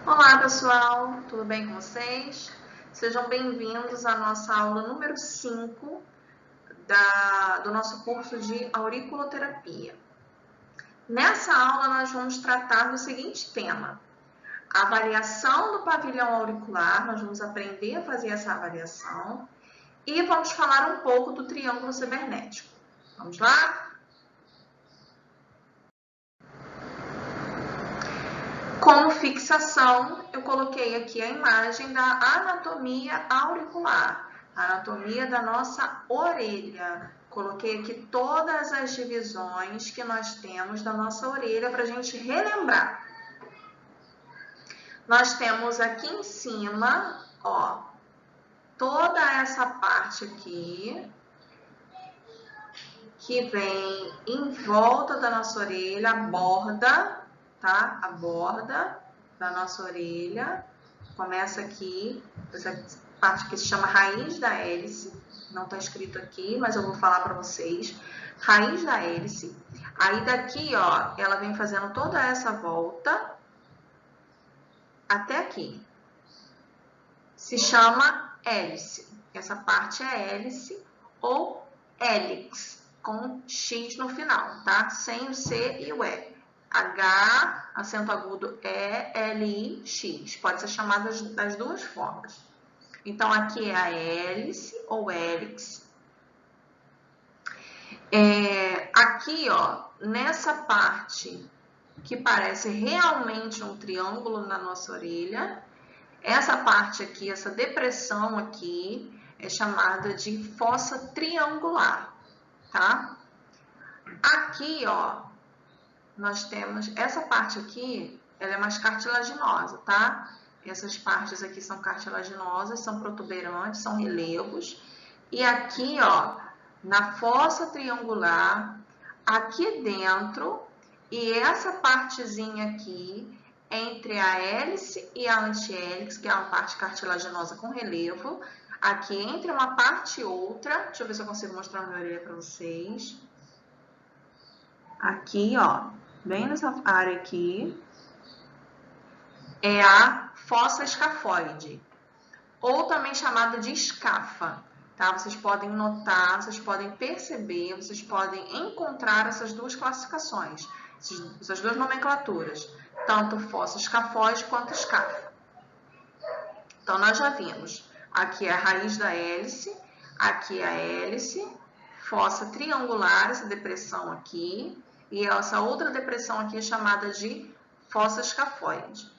Olá, pessoal, tudo bem com vocês? Sejam bem-vindos à nossa aula número 5 do nosso curso de auriculoterapia. Nessa aula, nós vamos tratar do seguinte tema: a avaliação do pavilhão auricular. Nós vamos aprender a fazer essa avaliação e vamos falar um pouco do triângulo cibernético. Vamos lá? Como fixação, eu coloquei aqui a imagem da anatomia auricular, a anatomia da nossa orelha. Coloquei aqui todas as divisões que nós temos da nossa orelha para a gente relembrar. Nós temos aqui em cima, ó, toda essa parte aqui, que vem em volta da nossa orelha, a borda, tá? A borda da nossa orelha. Começa aqui, essa parte que se chama raiz da hélice. Não está escrito aqui, mas eu vou falar para vocês. Raiz da hélice. Aí daqui, ó, ela vem fazendo toda essa volta até aqui. Se chama hélice. Essa parte é hélice ou hélix, com X no final, tá? Sem o C e o E. H, acento agudo E, L, I, X. Pode ser chamada das duas formas. Então, aqui é a hélice ou hélix. Aqui, ó, nessa parte que parece realmente um triângulo na nossa orelha, essa parte aqui, essa depressão aqui, é chamada de fossa triangular, tá? Aqui, ó, nós temos essa parte aqui, ela é mais cartilaginosa, tá? Essas partes aqui são cartilaginosas, são protuberantes, são relevos. E aqui, ó, na fossa triangular, aqui dentro, e essa partezinha aqui, entre a hélice e a antihélice, que é uma parte cartilaginosa com relevo, aqui entre uma parte e outra, deixa eu ver se eu consigo mostrar a minha orelha para vocês. Aqui, ó, bem nessa área aqui, é a fossa escafoide, ou também chamada de escafa, tá? Vocês podem notar, vocês podem perceber, vocês podem encontrar essas duas classificações, essas duas nomenclaturas, tanto fossa escafoide quanto escafa. Então, nós já vimos, aqui é a raiz da hélice, aqui é a hélice, fossa triangular, essa depressão aqui, e essa outra depressão aqui é chamada de fossa escafoide.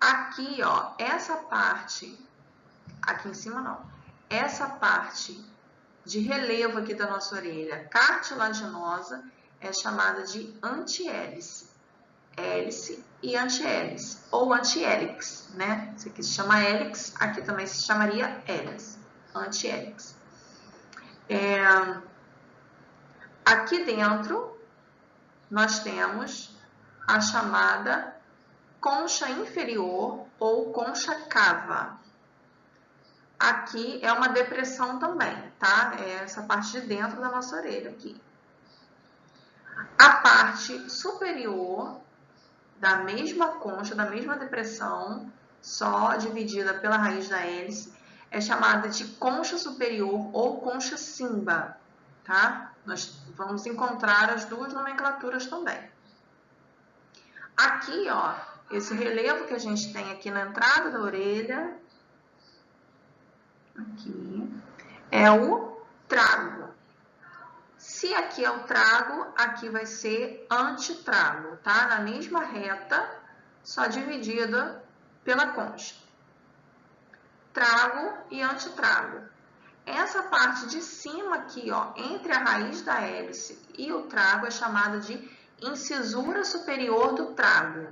Aqui, ó, essa parte, aqui em cima não, essa parte de relevo aqui da nossa orelha cartilaginosa é chamada de antihélice. Hélice e antihélice, ou antihélix, né? Isso aqui se chama hélix, aqui também se chamaria hélice, antihélix. Aqui dentro, nós temos a chamada concha inferior ou concha cava. Aqui é uma depressão também, tá? É essa parte de dentro da nossa orelha aqui. A parte superior da mesma concha, da mesma depressão, só dividida pela raiz da hélice, é chamada de concha superior ou concha simba, tá? Nós vamos encontrar as duas nomenclaturas também. Aqui, ó, esse relevo que a gente tem aqui na entrada da orelha, aqui, é o trago. Se aqui é o trago, aqui vai ser antitrago, tá? Na mesma reta, só dividida pela concha. Trago e antitrago. Essa parte de cima aqui, ó, entre a raiz da hélice e o trago, é chamada de incisura superior do trago,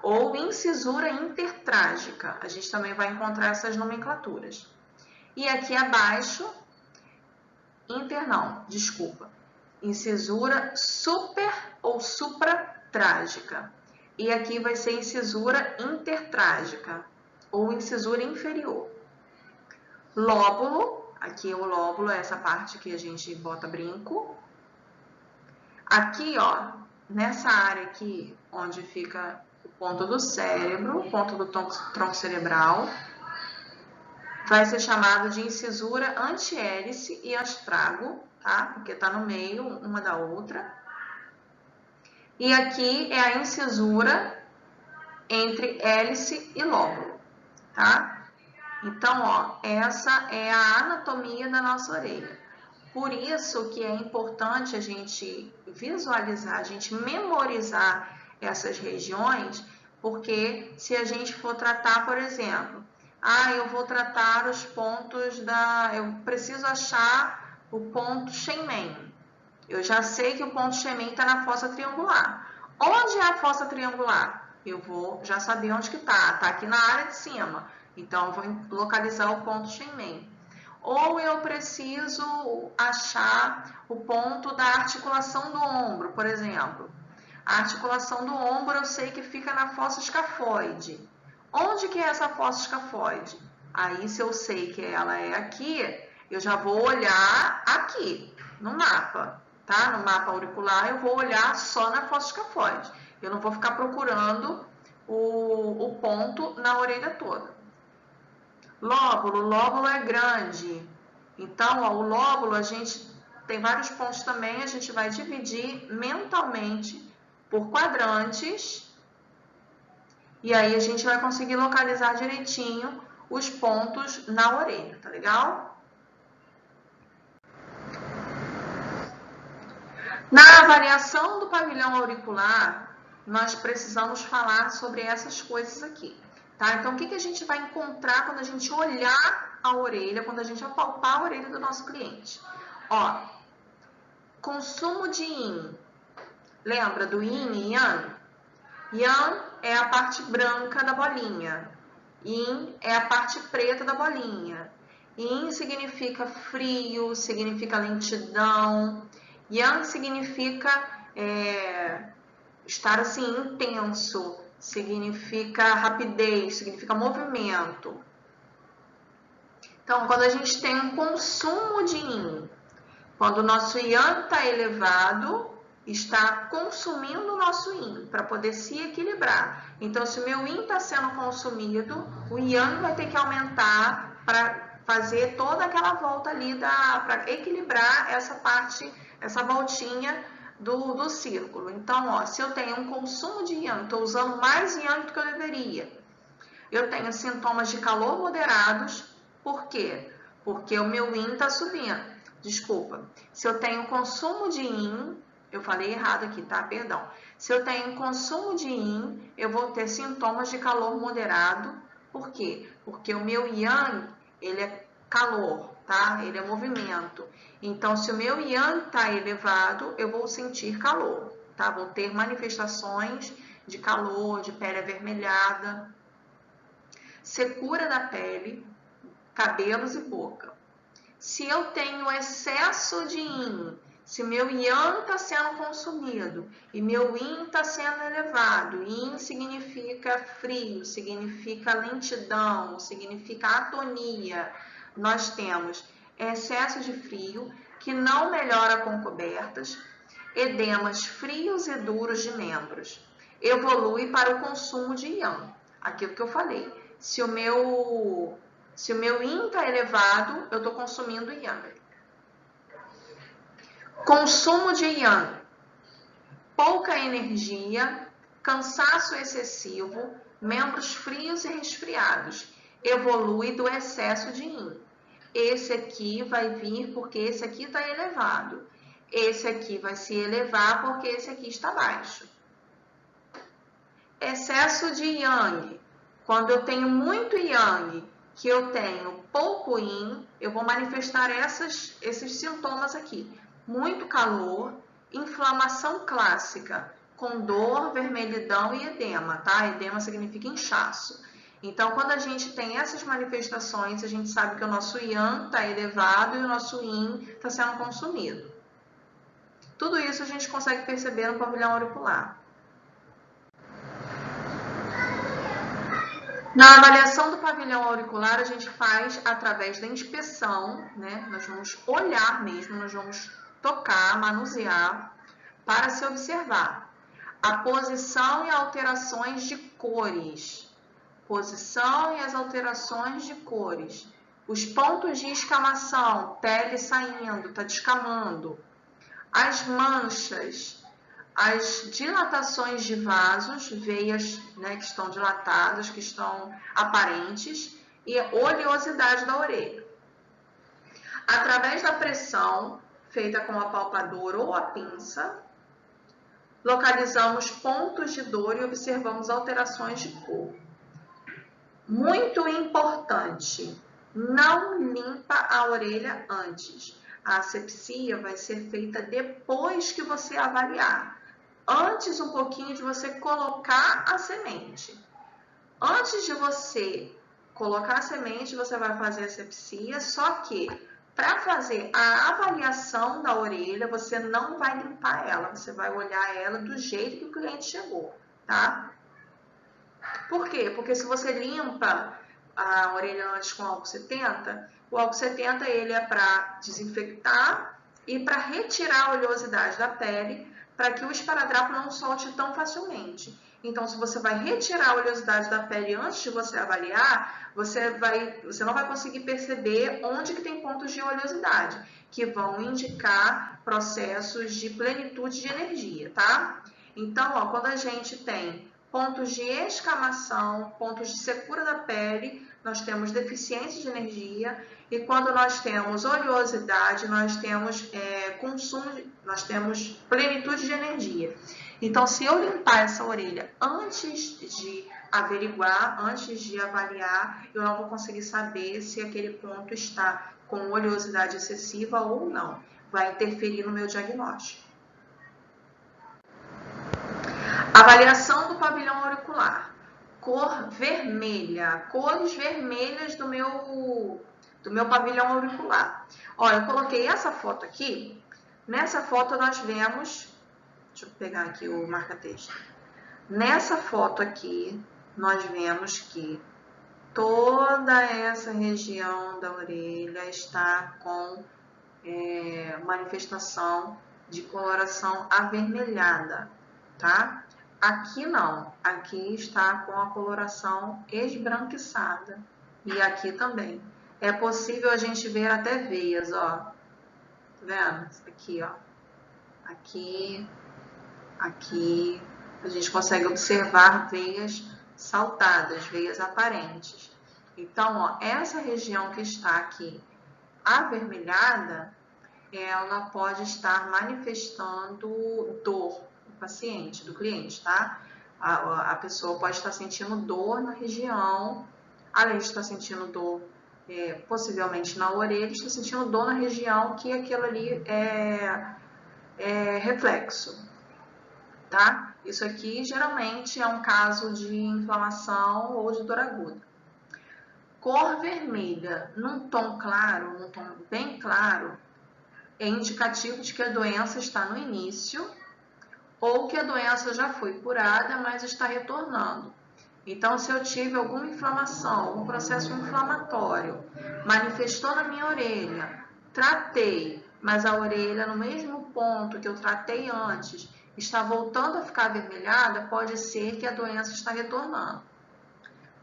ou incisura intertrágica. A gente também vai encontrar essas nomenclaturas. E aqui abaixo, incisura super ou supratrágica. E aqui vai ser incisura intertrágica, ou incisura inferior. Lóbulo, aqui o lóbulo é essa parte que a gente bota brinco. Aqui, ó, nessa área aqui, onde fica o ponto do cérebro, ponto do tronco cerebral, vai ser chamado de incisura antihélice e antitrago, tá? Porque tá no meio uma da outra. E aqui é a incisura entre hélice e lóbulo, tá? Então, ó, essa é a anatomia da nossa orelha. Por isso que é importante a gente visualizar, a gente memorizar essas regiões, porque se a gente for tratar, por exemplo, eu vou tratar os pontos eu preciso achar o ponto Shenmen. Eu já sei que o ponto Shenmen está na fossa triangular. Onde é a fossa triangular? Eu vou já saber onde que está. Está aqui na área de cima. Então, eu vou localizar o ponto Shenmen. Ou eu preciso achar o ponto da articulação do ombro, por exemplo. A articulação do ombro eu sei que fica na fossa escafoide. Onde que é essa fossa escafoide? Aí, se eu sei que ela é aqui, eu já vou olhar aqui, no mapa, tá? No mapa auricular, eu vou olhar só na fossa escafoide. Eu não vou ficar procurando o ponto na orelha toda. Lóbulo é grande. Então, ó, o lóbulo, a gente tem vários pontos também, a gente vai dividir mentalmente por quadrantes. E aí a gente vai conseguir localizar direitinho os pontos na orelha, tá legal? Na avaliação do pavilhão auricular, nós precisamos falar sobre essas coisas aqui. Tá? Então, o que a gente vai encontrar quando a gente olhar a orelha, quando a gente apalpar a orelha do nosso cliente? Ó, consumo de yin. Lembra do yin e yang? Yang é a parte branca da bolinha. Yin é a parte preta da bolinha. Yin significa frio, significa lentidão. Yang significa estar assim intenso, significa rapidez, significa movimento. Então, quando a gente tem um consumo de yin, quando o nosso yang está elevado, está consumindo o nosso yin para poder se equilibrar. Então, se o meu yin está sendo consumido, o yang vai ter que aumentar para fazer toda aquela volta ali para equilibrar essa parte, essa voltinha do círculo. Então, ó, se eu tenho um consumo de yang, estou usando mais yang do que eu deveria. Eu tenho sintomas de calor moderados. Por quê? Porque o meu yin está subindo. Desculpa. Se eu tenho consumo de yin, eu falei errado aqui, tá? Perdão. Se eu tenho consumo de yin, eu vou ter sintomas de calor moderado. Por quê? Porque o meu yang, ele é calor, tá? Ele é movimento. Então, se o meu yang está elevado, eu vou sentir calor, tá? Vou ter manifestações de calor, de pele avermelhada, secura da pele, cabelos e boca. Se eu tenho excesso de yin, se meu yang está sendo consumido e meu yin está sendo elevado, yin significa frio, significa lentidão, significa atonia, nós temos excesso de frio, que não melhora com cobertas, edemas frios e duros de membros. Evolui para o consumo de yang. Aquilo que eu falei. Se o meu yin está elevado, eu estou consumindo yang. Consumo de yang. Pouca energia, cansaço excessivo, membros frios e resfriados. Evolui do excesso de yin. Esse aqui vai vir porque esse aqui está elevado. Esse aqui vai se elevar porque esse aqui está baixo. Excesso de yang. Quando eu tenho muito yang, que eu tenho pouco yin, eu vou manifestar esses sintomas aqui. Muito calor, inflamação clássica, com dor, vermelhidão e edema, tá? Edema significa inchaço. Então, quando a gente tem essas manifestações, a gente sabe que o nosso yang está elevado e o nosso yin está sendo consumido. Tudo isso a gente consegue perceber no pavilhão auricular. Na avaliação do pavilhão auricular, a gente faz através da inspeção, né? Nós vamos olhar mesmo, nós vamos tocar, manusear, para se observar a posição e alterações de cores. Posição e as alterações de cores. Os pontos de escamação, pele saindo, está descamando. As manchas, as dilatações de vasos, veias, né, que estão dilatadas, que estão aparentes, e a oleosidade da orelha. Através da pressão, feita com a palpadora ou a pinça, localizamos pontos de dor e observamos alterações de cor. Muito importante, não limpa a orelha antes. A asepsia vai ser feita depois que você avaliar. Antes um pouquinho de você colocar a semente. Antes de você colocar a semente, você vai fazer a asepsia, só que para fazer a avaliação da orelha, você não vai limpar ela, você vai olhar ela do jeito que o cliente chegou, tá? Por quê? Porque se você limpa a orelha antes com álcool 70, o álcool 70 ele é para desinfectar e para retirar a oleosidade da pele, para que o esparadrapo não solte tão facilmente. Então, se você vai retirar a oleosidade da pele antes de você avaliar, você não vai conseguir perceber onde que tem pontos de oleosidade, que vão indicar processos de plenitude de energia, tá? Então, ó, quando a gente tem pontos de escamação, pontos de secura da pele, nós temos deficiência de energia, e quando nós temos oleosidade, nós temos nós temos plenitude de energia. Então, se eu limpar essa orelha antes de averiguar, antes de avaliar, eu não vou conseguir saber se aquele ponto está com oleosidade excessiva ou não. Vai interferir no meu diagnóstico. Avaliação do pavilhão auricular. Cor vermelha. Cores vermelhas do meu pavilhão auricular. Olha, eu coloquei essa foto aqui. Nessa foto nós vemos... Deixa eu pegar aqui o marca-texto. Nessa foto aqui, nós vemos que toda essa região da orelha está com manifestação de coloração avermelhada, tá? Aqui não, aqui está com a coloração esbranquiçada e aqui também. É possível a gente ver até veias, ó. Tá vendo? Aqui, ó. Aqui, a gente consegue observar veias saltadas, veias aparentes. Então, ó, essa região que está aqui avermelhada, ela pode estar manifestando dor do paciente, do cliente, tá? A pessoa pode estar sentindo dor na região, além de estar sentindo dor possivelmente na orelha, está sentindo dor na região que aquilo ali é reflexo, tá? Isso aqui geralmente é um caso de inflamação ou de dor aguda. Cor vermelha num tom claro, num tom bem claro, é indicativo de que a doença está no início ou que a doença já foi curada, mas está retornando. Então, se eu tive alguma inflamação, algum processo inflamatório, manifestou na minha orelha, tratei, mas a orelha no mesmo ponto que eu tratei antes está voltando a ficar avermelhada, pode ser que a doença está retornando.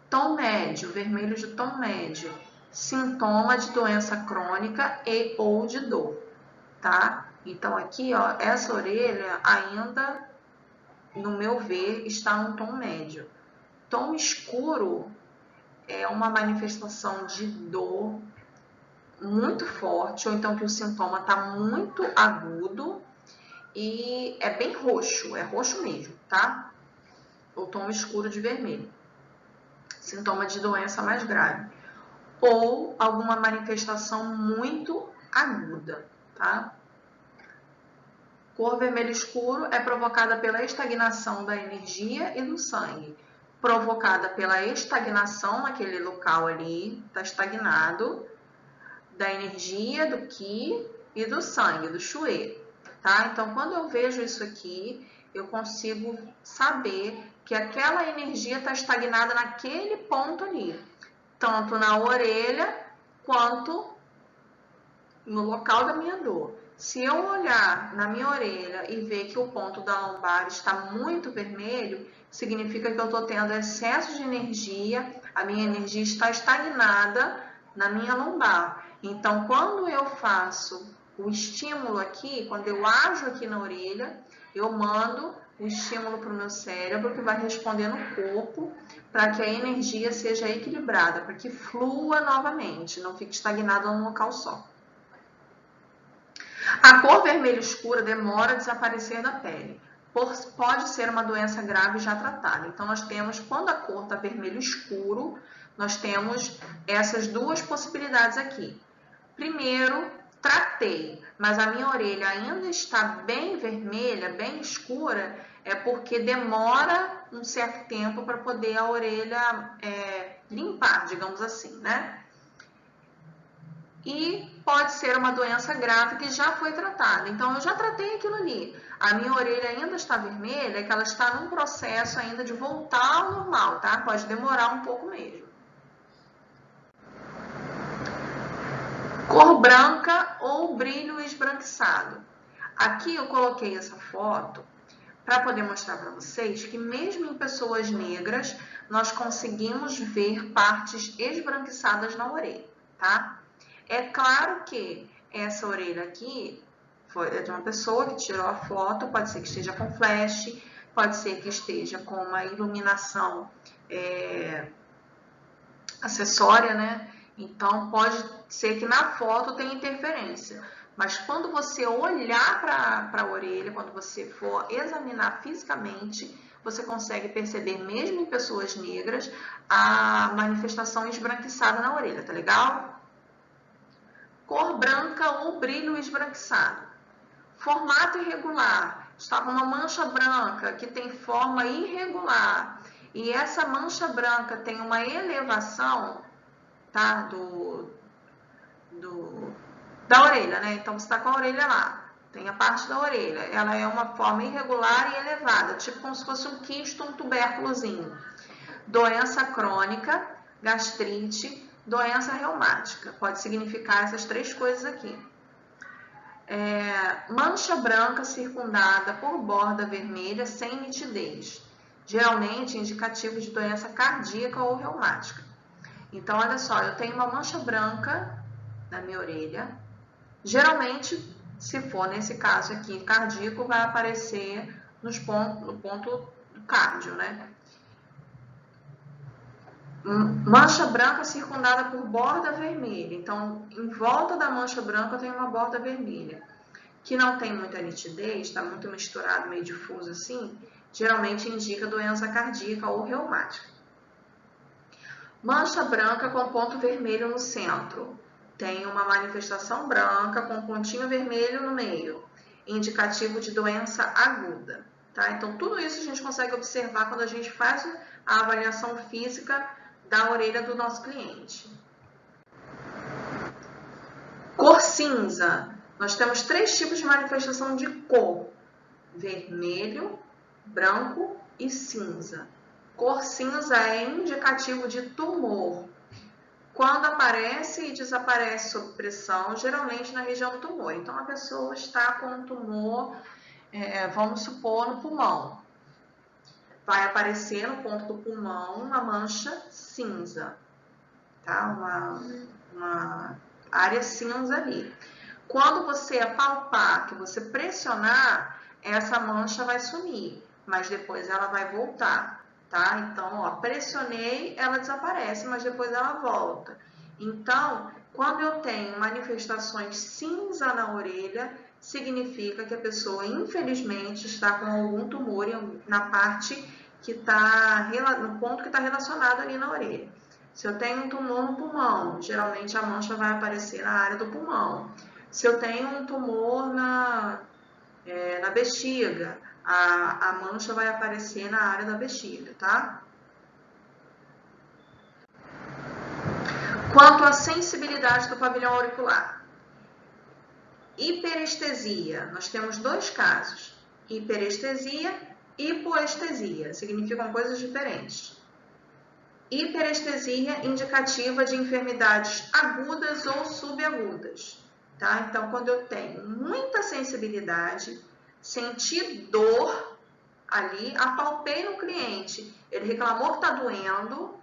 Tom médio, vermelho de tom médio, sintoma de doença crônica e ou de dor, tá? Então, aqui, ó, essa orelha ainda, no meu ver, está no tom médio. Tom escuro é uma manifestação de dor muito forte, ou então que o sintoma está muito agudo e é bem roxo, é roxo mesmo, tá? O tom escuro de vermelho. Sintoma de doença mais grave. Ou alguma manifestação muito aguda, tá? Cor vermelho escuro é provocada pela estagnação da energia e do sangue. Provocada pela estagnação naquele local ali, está estagnado, da energia, do qi e do sangue, do shui, tá? Então, quando eu vejo isso aqui, eu consigo saber que aquela energia está estagnada naquele ponto ali, tanto na orelha quanto no local da minha dor. Se eu olhar na minha orelha e ver que o ponto da lombar está muito vermelho, significa que eu estou tendo excesso de energia, a minha energia está estagnada na minha lombar. Então, quando eu faço o estímulo aqui, quando eu ajo aqui na orelha, eu mando o estímulo para o meu cérebro, que vai responder no corpo, para que a energia seja equilibrada, para que flua novamente, não fique estagnada num local só. A cor vermelho escura demora a desaparecer da pele. Pode ser uma doença grave já tratada. Então, nós temos, quando a cor está vermelho escuro, nós temos essas duas possibilidades aqui. Primeiro, tratei, mas a minha orelha ainda está bem vermelha, bem escura, é porque demora um certo tempo para poder a orelha limpar, digamos assim, né? E pode ser uma doença grave que já foi tratada. Então, eu já tratei aquilo ali. A minha orelha ainda está vermelha, é que ela está num processo ainda de voltar ao normal, tá? Pode demorar um pouco mesmo. Cor branca ou brilho esbranquiçado. Aqui eu coloquei essa foto para poder mostrar para vocês que mesmo em pessoas negras, nós conseguimos ver partes esbranquiçadas na orelha, tá? É claro que essa orelha aqui é de uma pessoa que tirou a foto, pode ser que esteja com flash, pode ser que esteja com uma iluminação acessória, né? Então, pode ser que na foto tenha interferência. Mas quando você olhar para a orelha, quando você for examinar fisicamente, você consegue perceber, mesmo em pessoas negras, a manifestação esbranquiçada na orelha, tá legal? Cor branca ou brilho esbranquiçado. Formato irregular. Está com uma mancha branca que tem forma irregular. E essa mancha branca tem uma elevação, tá? Da orelha, né? Então, você está com a orelha lá. Tem a parte da orelha. Ela é uma forma irregular e elevada, tipo como se fosse um quisto, um tubérculozinho. Doença crônica, gastrite, doença reumática. Pode significar essas três coisas aqui. Mancha branca circundada por borda vermelha sem nitidez. Geralmente indicativo de doença cardíaca ou reumática. Então, olha só, eu tenho uma mancha branca na minha orelha. Geralmente, se for nesse caso aqui cardíaco, vai aparecer no ponto do cardio, né? Mancha branca circundada por borda vermelha. Então, em volta da mancha branca tem uma borda vermelha, que não tem muita nitidez, está muito misturado, meio difuso assim, geralmente indica doença cardíaca ou reumática. Mancha branca com ponto vermelho no centro. Tem uma manifestação branca com pontinho vermelho no meio, indicativo de doença aguda. Tá? Então, tudo isso a gente consegue observar quando a gente faz a avaliação física da orelha do nosso cliente. Cor cinza. Nós temos três tipos de manifestação de cor: vermelho, branco e cinza. Cor cinza é indicativo de tumor. Quando aparece e desaparece sob pressão, geralmente na região do tumor. Então, a pessoa está com um tumor, vamos supor, no pulmão. Vai aparecer no ponto do pulmão uma mancha cinza, tá? Uma área cinza ali. Quando você apalpar, que você pressionar, essa mancha vai sumir, mas depois ela vai voltar, tá? Então, ó, pressionei, ela desaparece, mas depois ela volta. Então, quando eu tenho manifestações cinza na orelha, significa que a pessoa, infelizmente, está com algum tumor na parte que está, no ponto que está relacionado ali na orelha. Se eu tenho um tumor no pulmão, geralmente a mancha vai aparecer na área do pulmão. Se eu tenho um tumor na bexiga, a mancha vai aparecer na área da bexiga, tá? Quanto à sensibilidade do pavilhão auricular. Hiperestesia. Nós temos dois casos: hiperestesia e hipoestesia. Significam coisas diferentes. Hiperestesia indicativa de enfermidades agudas ou subagudas. tá? Então, quando eu tenho muita sensibilidade, senti dor ali, apalpei no cliente, ele reclamou que está doendo,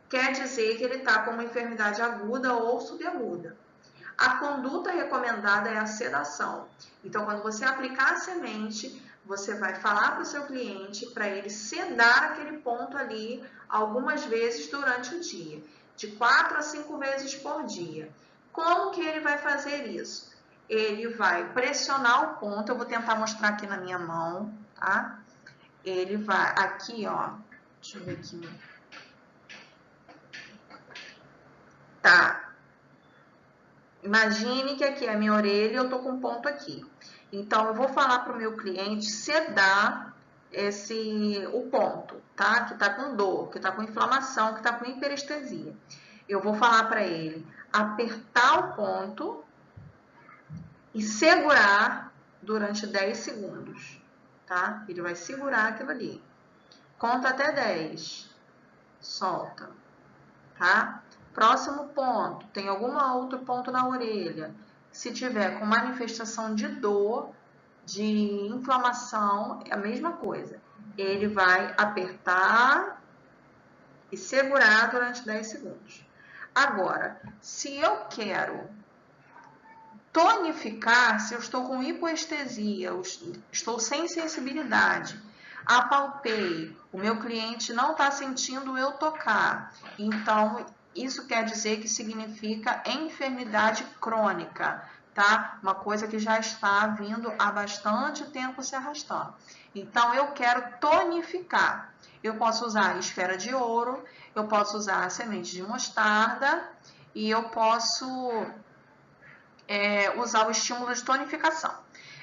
quer dizer que ele está com uma enfermidade aguda ou subaguda. A conduta recomendada é a sedação. Então, quando você aplicar a semente, você vai falar para o seu cliente para ele sedar aquele ponto ali algumas vezes durante o dia, de 4 a 5 vezes por dia. Como que ele vai fazer isso? Ele vai pressionar o ponto, eu vou tentar mostrar aqui na minha mão, tá? Ele vai, aqui ó, deixa eu ver aqui. Tá. Imagine que aqui é a minha orelha e eu tô com um ponto aqui. Então, eu vou falar para o meu cliente sedar o ponto, tá? Que tá com dor, que tá com inflamação, que tá com hiperestesia. Eu vou falar para ele apertar o ponto e segurar durante 10 segundos, tá? Ele vai segurar aquilo ali. Conta até 10. Solta, tá? Próximo ponto, tem algum outro ponto na orelha. Se tiver com manifestação de dor, de inflamação, é a mesma coisa. Ele vai apertar e segurar durante 10 segundos. Agora, se eu quero tonificar, se eu estou com hipoestesia, estou sem sensibilidade, apalpei, o meu cliente não está sentindo eu tocar, então isso quer dizer que significa enfermidade crônica, tá? Uma coisa que já está vindo há bastante tempo se arrastando. Então, eu quero tonificar. Eu posso usar esfera de ouro, eu posso usar semente de mostarda e eu posso usar o estímulo de tonificação.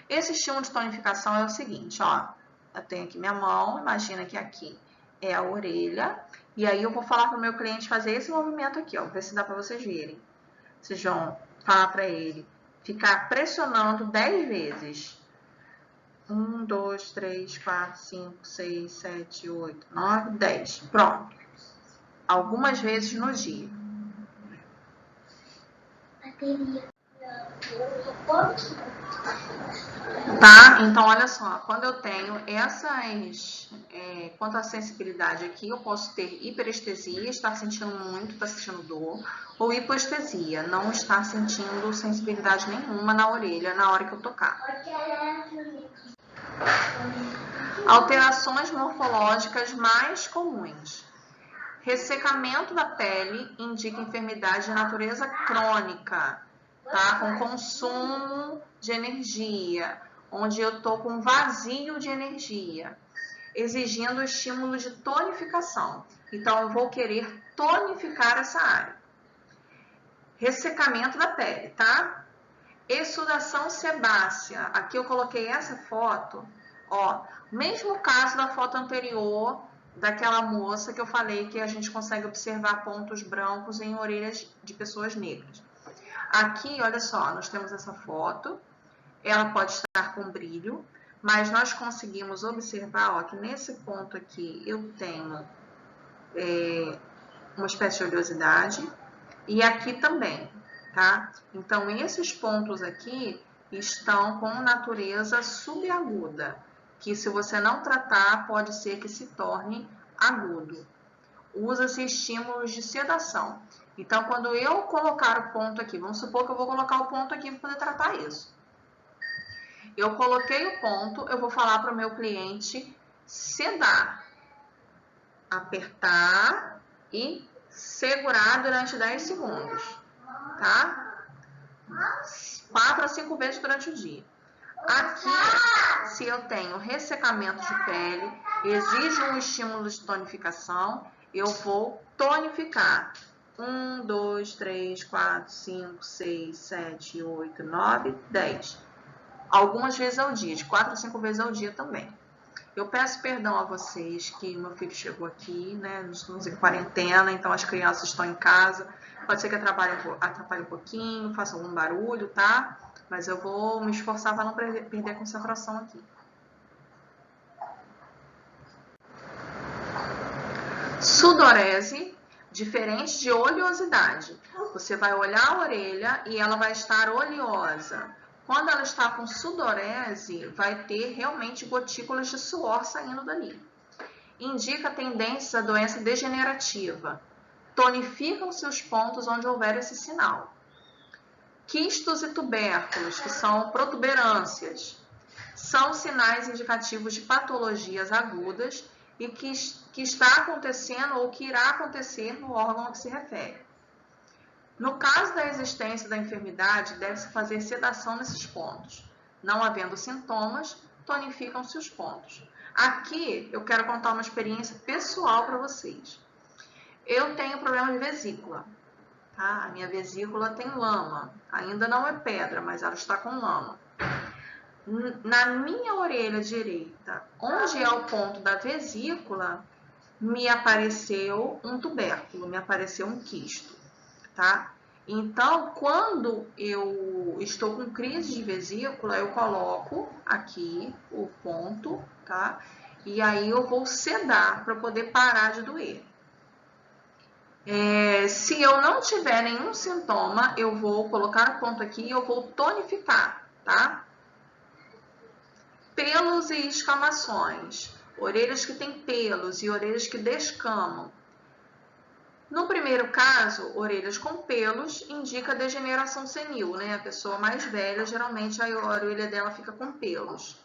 Esse estímulo de tonificação é o seguinte, ó. Eu tenho aqui minha mão, imagina que aqui é a orelha. E aí eu vou falar para o meu cliente fazer esse movimento aqui, ó. Vou ver se dá para vocês verem. Vocês vão falar para ele ficar pressionando 10 vezes. 1, 2, 3, 4, 5, 6, 7, 8, 9, 10. Pronto. Algumas vezes no dia. Tá? Então, olha só, quando eu tenho quanto à sensibilidade aqui, eu posso ter hiperestesia, estar sentindo muito, estar sentindo dor, ou hipoestesia, não estar sentindo sensibilidade nenhuma na orelha na hora que eu tocar. Alterações morfológicas mais comuns. Ressecamento da pele indica enfermidade de natureza crônica, tá? Com consumo de energia, onde eu tô com vazio de energia, exigindo estímulo de tonificação. Então, eu vou querer tonificar essa área. Ressecamento da pele, tá? Exsudação sebácea. Aqui eu coloquei essa foto, ó, mesmo caso da foto anterior, daquela moça que eu falei que a gente consegue observar pontos brancos em orelhas de pessoas negras. Aqui, olha só, nós temos essa foto, ela pode estar com brilho, mas nós conseguimos observar, ó, que nesse ponto aqui eu tenho uma espécie de oleosidade, e aqui também, tá? Então, esses pontos aqui estão com natureza subaguda, que se você não tratar, pode ser que se torne agudo. Usa-se estímulos de sedação. Então, quando eu colocar o ponto aqui, vamos supor que eu vou colocar o ponto aqui para poder tratar isso. Eu coloquei o ponto, eu vou falar para o meu cliente sedar, apertar e segurar durante 10 segundos, tá? 4 a 5 vezes durante o dia. Aqui, se eu tenho ressecamento de pele, exige um estímulo de tonificação, eu vou tonificar. 1, 2, 3, 4, 5, 6, 7, 8, 9, 10. Algumas vezes ao dia, de 4 a 5 vezes ao dia também. Eu peço perdão a vocês que meu filho chegou aqui, né? Nós estamos em quarentena, então as crianças estão em casa. Pode ser que atrapalhe um pouquinho, faça algum barulho, tá? Mas eu vou me esforçar para não perder a concentração aqui. Sudorese. Diferente de oleosidade. Você vai olhar a orelha e ela vai estar oleosa. Quando ela está com sudorese, vai ter realmente gotículas de suor saindo dali. Indica tendências à doença degenerativa. Tonificam-se os pontos onde houver esse sinal. Quistos e tubérculos, que são protuberâncias, são sinais indicativos de patologias agudas e que está acontecendo ou que irá acontecer no órgão a que se refere. No caso da existência da enfermidade, deve-se fazer sedação nesses pontos. Não havendo sintomas, tonificam-se os pontos. Aqui eu quero contar uma experiência pessoal para vocês. Eu tenho problema de vesícula. Tá? A minha vesícula tem lama. Ainda não é pedra, mas ela está com lama. Na minha orelha direita, onde é o ponto da vesícula, me apareceu um tubérculo, me apareceu um quisto, tá? Então, quando eu estou com crise de vesícula, eu coloco aqui o ponto, tá? E aí eu vou sedar para poder parar de doer. Se eu não tiver nenhum sintoma, eu vou colocar o ponto aqui e eu vou tonificar, tá? Pelos e escamações. Orelhas que têm pelos e orelhas que descamam. No primeiro caso, orelhas com pelos indica degeneração senil, né? A pessoa mais velha, geralmente a orelha dela fica com pelos.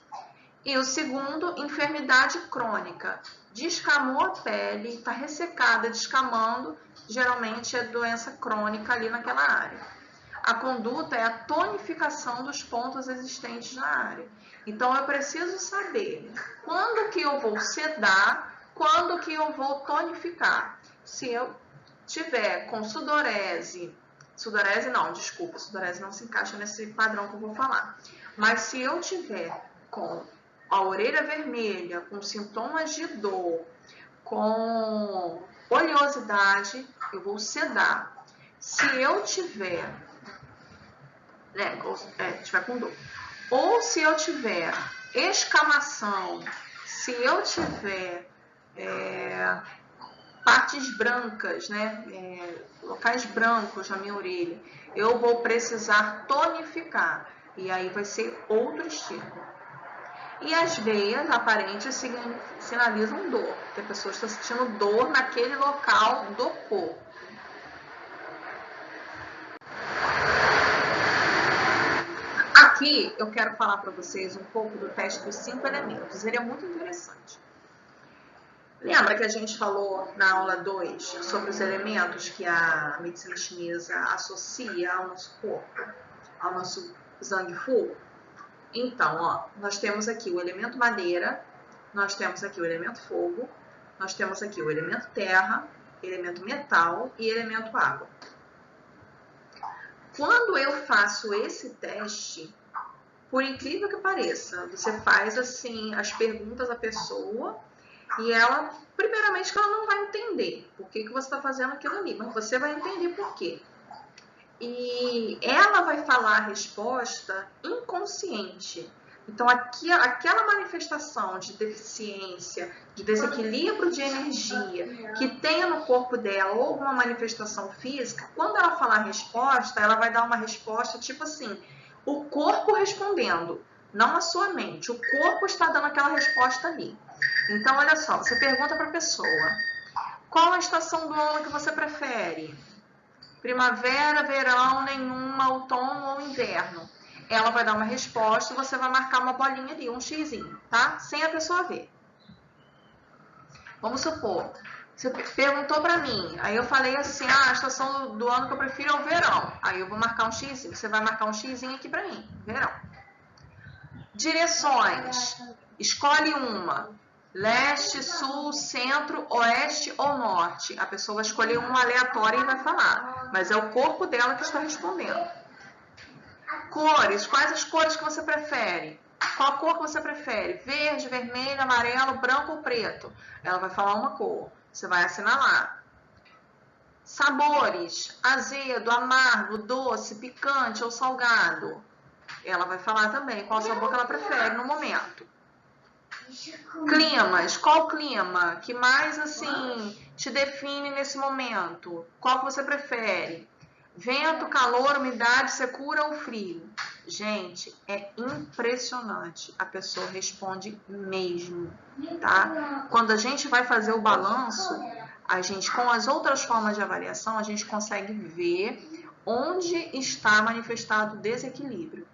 E o segundo, enfermidade crônica. Descamou a pele, está ressecada, descamando, geralmente é doença crônica ali naquela área. A conduta é a tonificação dos pontos existentes na área. Então, eu preciso saber quando que eu vou sedar, quando que eu vou tonificar. Se eu tiver com sudorese não se encaixa nesse padrão que eu vou falar. Mas se eu tiver com a orelha vermelha, com sintomas de dor, com oleosidade, eu vou sedar. Se eu tiver com dor, ou se eu tiver escamação, se eu tiver partes brancas, né, locais brancos na minha orelha, eu vou precisar tonificar, e aí vai ser outro estímulo. E as veias aparentes sinalizam dor, que a pessoa está sentindo dor naquele local do corpo. Aqui eu quero falar para vocês um pouco do teste dos 5 elementos. Ele é muito interessante. Lembra que a gente falou na aula 2 sobre os elementos que a medicina chinesa associa ao nosso corpo, ao nosso Zhang Fu? Então, ó, nós temos aqui o elemento madeira, nós temos aqui o elemento fogo, nós temos aqui o elemento terra, elemento metal e elemento água. Quando eu faço esse teste, por incrível que pareça, você faz assim as perguntas à pessoa e ela, primeiramente, que ela não vai entender por que você está fazendo aquilo ali, mas você vai entender por quê. E ela vai falar a resposta inconsciente. Então, aquela manifestação de deficiência, de desequilíbrio de energia que tenha no corpo dela ou alguma manifestação física, quando ela falar a resposta, ela vai dar uma resposta tipo assim, o corpo respondendo, não a sua mente. O corpo está dando aquela resposta ali. Então, olha só, você pergunta para a pessoa, qual a estação do ano que você prefere? Primavera, verão, nenhuma, outono ou inverno? Ela vai dar uma resposta e você vai marcar uma bolinha ali, um xizinho, tá? Sem a pessoa ver. Vamos supor, você perguntou para mim, aí eu falei assim, a estação do ano que eu prefiro é o verão. Aí eu vou marcar um xizinho, você vai marcar um xizinho aqui para mim, verão. Direções, escolhe uma, leste, sul, centro, oeste ou norte. A pessoa vai escolher uma aleatória e vai falar, mas é o corpo dela que está respondendo. Cores, quais as cores que você prefere? Qual cor que você prefere? Verde, vermelho, amarelo, branco ou preto? Ela vai falar uma cor, você vai assinalar. Sabores, azedo, amargo, doce, picante ou salgado? Ela vai falar também qual sabor que ela prefere no momento. Climas, qual clima que mais assim te define nesse momento? Qual que você prefere? Vento, calor, umidade, secura ou frio? Gente, é impressionante. A pessoa responde mesmo, tá? Quando a gente vai fazer o balanço, a gente, com as outras formas de avaliação, a gente consegue ver onde está manifestado o desequilíbrio.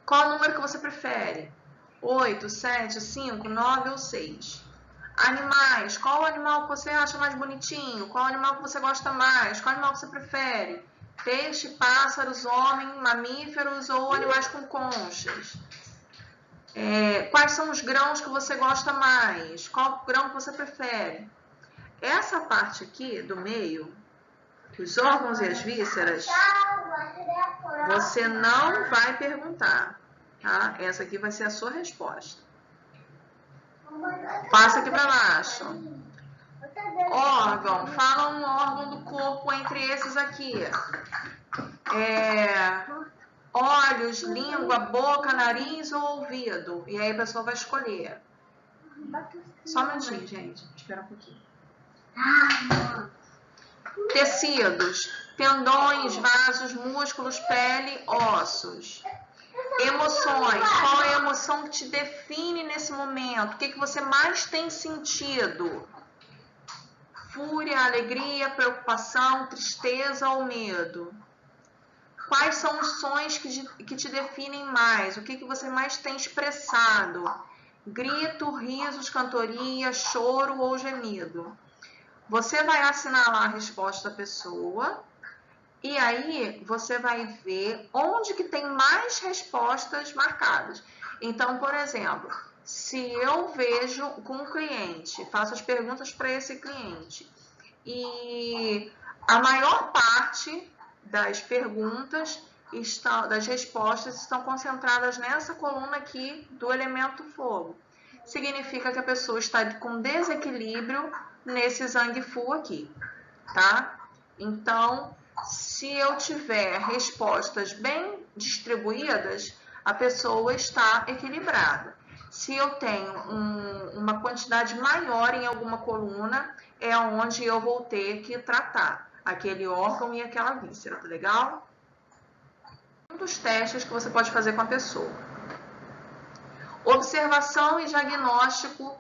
Qual o número que você prefere? 8, 7, 5, 9 ou 6? Animais, qual animal que você acha mais bonitinho? Qual animal que você gosta mais? Qual animal que você prefere? Peixe, pássaros, homem, mamíferos ou animais com conchas? Quais são os grãos que você gosta mais? Qual grão que você prefere? Essa parte aqui do meio, os órgãos e as vísceras, você não vai perguntar, tá? Essa aqui vai ser a sua resposta. Passa aqui para baixo. Órgão, fala um órgão do corpo entre esses aqui. Olhos, língua, boca, nariz ou ouvido. E aí a pessoa vai escolher. Só um minutinho, gente. Espera um pouquinho. Tecidos, tendões, vasos, músculos, pele, ossos. Emoções, qual é a emoção que te define nesse momento? O que você mais tem sentido? Fúria, alegria, preocupação, tristeza ou medo? Quais são os sons que te definem mais? O que você mais tem expressado? Grito, risos, cantoria, choro ou gemido? Você vai assinalar a resposta da pessoa e aí você vai ver onde que tem mais respostas marcadas. Então, por exemplo, se eu vejo com um cliente, faço as perguntas para esse cliente e a maior parte das perguntas, das respostas estão concentradas nessa coluna aqui do elemento fogo. Significa que a pessoa está com desequilíbrio nesse Zhang-Fu aqui, tá? Então, se eu tiver respostas bem distribuídas, a pessoa está equilibrada. Se eu tenho uma quantidade maior em alguma coluna, é onde eu vou ter que tratar aquele órgão e aquela víscera, tá legal? Um dos testes que você pode fazer com a pessoa. Observação e diagnóstico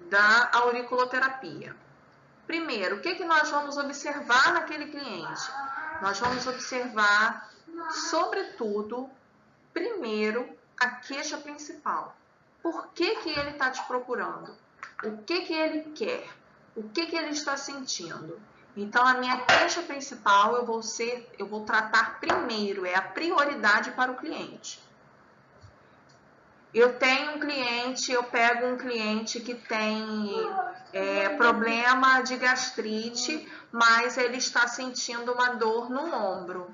da auriculoterapia. Primeiro, o que nós vamos observar naquele cliente? Nós vamos observar, sobretudo, primeiro, a queixa principal. Por que ele está te procurando? O que ele quer? O que ele está sentindo? Então, a minha queixa principal eu vou tratar primeiro, é a prioridade para o cliente. Eu tenho um cliente, eu pego um cliente que tem problema de gastrite, mas ele está sentindo uma dor no ombro.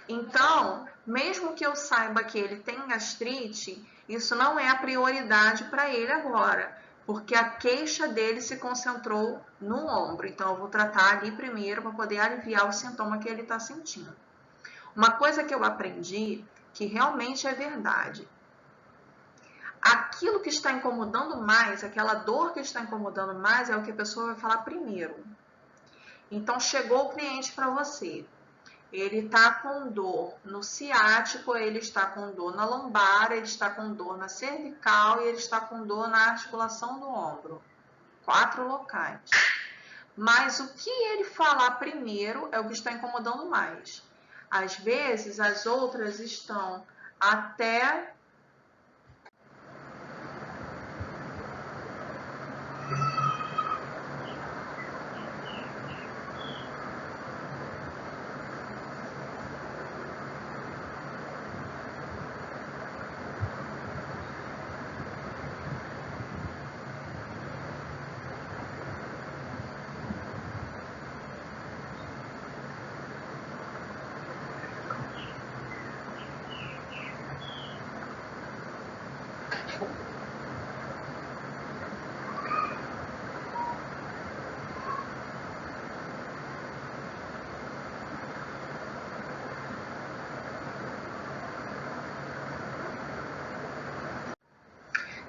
Então, mesmo que eu saiba que ele tem gastrite, isso não é a prioridade para ele agora, porque a queixa dele se concentrou no ombro. Então, eu vou tratar ali primeiro para poder aliviar o sintoma que ele está sentindo. Uma coisa que eu aprendi, que realmente é verdade, aquilo que está incomodando mais, aquela dor que está incomodando mais, é o que a pessoa vai falar primeiro. Então, chegou o cliente para você. Ele está com dor no ciático, ele está com dor na lombar, ele está com dor na cervical e ele está com dor na articulação do ombro. 4 locais. Mas o que ele falar primeiro é o que está incomodando mais. Às vezes, as outras estão até...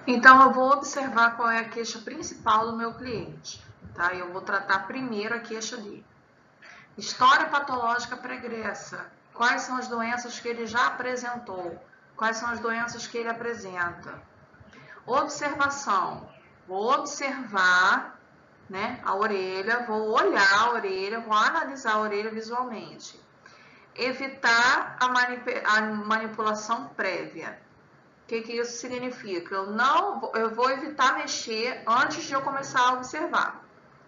Então, eu vou observar qual é a queixa principal do meu cliente. tá? Eu vou tratar primeiro a queixa dele. História patológica pregressa. Quais são as doenças que ele já apresentou? Quais são as doenças que ele apresenta? Observação. Vou observar, né, a orelha, vou olhar a orelha, vou analisar a orelha visualmente. Evitar a manipulação prévia. O que isso significa? Eu vou evitar mexer antes de eu começar a observar,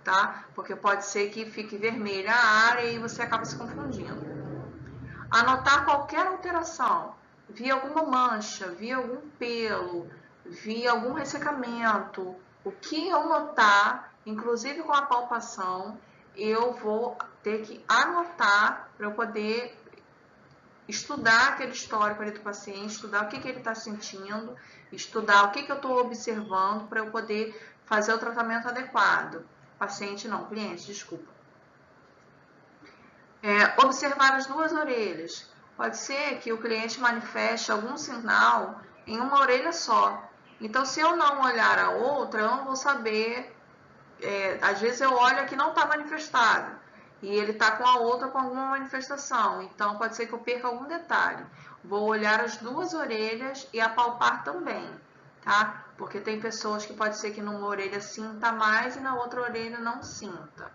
tá? Porque pode ser que fique vermelha a área e você acaba se confundindo. Anotar qualquer alteração. Vi alguma mancha, vi algum pelo, vi algum ressecamento. O que eu notar, inclusive com a palpação, eu vou ter que anotar para eu poder estudar aquele histórico ali do paciente, estudar o que ele está sentindo, estudar o que eu estou observando para eu poder fazer o tratamento adequado. Paciente não, cliente, desculpa. Observar as duas orelhas. Pode ser que o cliente manifeste algum sinal em uma orelha só. Então, se eu não olhar a outra, eu não vou saber. Às vezes eu olho a que não está manifestada e ele está com a outra com alguma manifestação. Então, pode ser que eu perca algum detalhe. Vou olhar as duas orelhas e apalpar também, tá? Porque tem pessoas que pode ser que numa orelha sinta mais e na outra orelha não sinta.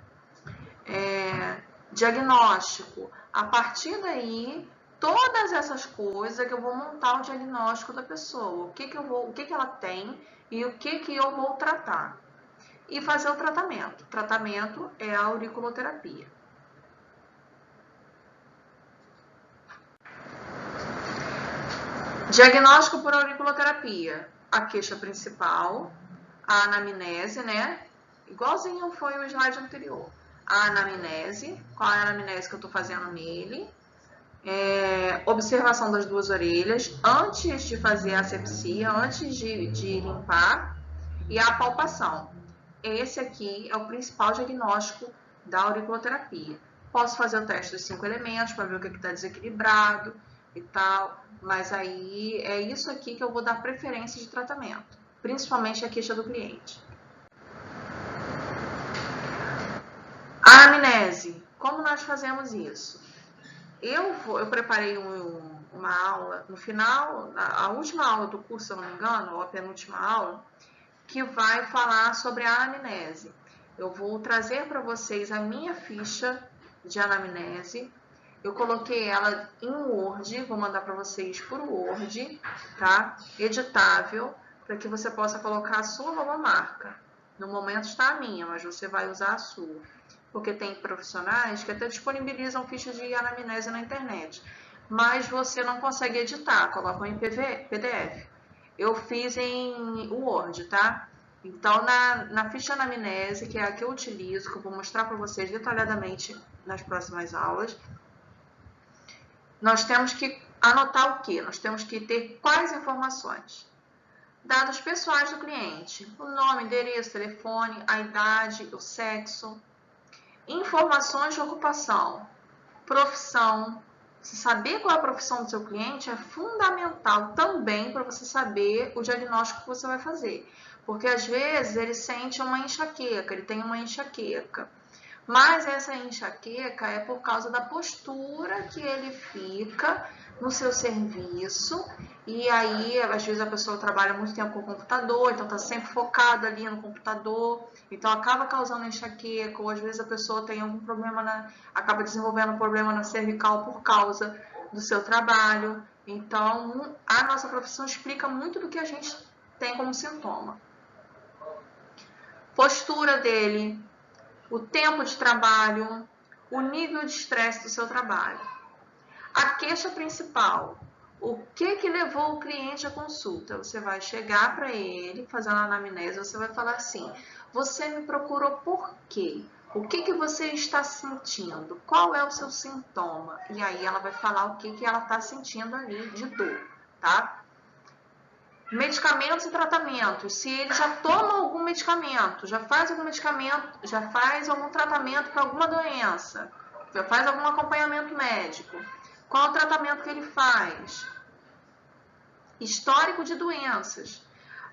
Diagnóstico. A partir daí, todas essas coisas que eu vou montar o diagnóstico da pessoa. O que ela tem e o que eu vou tratar. E fazer o tratamento. O tratamento é a auriculoterapia. Diagnóstico por auriculoterapia. A queixa principal, a anamnese, né? Igualzinho foi o slide anterior. A anamnese, qual é a anamnese que eu estou fazendo nele? Observação das duas orelhas, antes de fazer a asepsia, antes de limpar, e a palpação. Esse aqui é o principal diagnóstico da auriculoterapia. Posso fazer o teste dos 5 elementos para ver o que está desequilibrado e tal, mas aí é isso aqui que eu vou dar preferência de tratamento, principalmente a queixa do cliente. A anamnese, como nós fazemos isso? Eu preparei uma aula, no final, a última aula do curso, se eu não me engano, ou a penúltima aula, que vai falar sobre a anamnese. Eu vou trazer para vocês a minha ficha de anamnese. Eu coloquei ela em Word, vou mandar para vocês por Word, tá? Editável, para que você possa colocar a sua logomarca. No momento está a minha, mas você vai usar a sua. Porque tem profissionais que até disponibilizam fichas de anamnese na internet, mas você não consegue editar, colocam em PDF. Eu fiz em Word, tá? Então, na ficha anamnese, que é a que eu utilizo, que eu vou mostrar para vocês detalhadamente nas próximas aulas, nós temos que anotar o quê? Nós temos que ter quais informações? Dados pessoais do cliente, o nome, endereço, telefone, a idade, o sexo. Informações de ocupação, profissão. Se saber qual é a profissão do seu cliente é fundamental também para você saber o diagnóstico que você vai fazer. Porque às vezes ele sente uma enxaqueca, ele tem uma enxaqueca. Mas essa enxaqueca é por causa da postura que ele fica no seu serviço. E aí, às vezes a pessoa trabalha muito tempo com o computador, então está sempre focada ali no computador. Então acaba causando enxaqueca, ou às vezes a pessoa tem algum problema, acaba desenvolvendo um problema na cervical por causa do seu trabalho. Então, a nossa profissão explica muito do que a gente tem como sintoma. Postura dele, o tempo de trabalho, o nível de estresse do seu trabalho. A queixa principal, o que levou o cliente à consulta? Você vai chegar para ele, fazendo a anamnese, você vai falar assim, você me procurou por quê? O que você está sentindo? Qual é o seu sintoma? E aí ela vai falar o que ela está sentindo ali de dor, tá? Medicamentos e tratamentos. Se ele já toma algum medicamento, já faz algum tratamento para alguma doença, já faz algum acompanhamento médico, qual é o tratamento que ele faz? Histórico de doenças.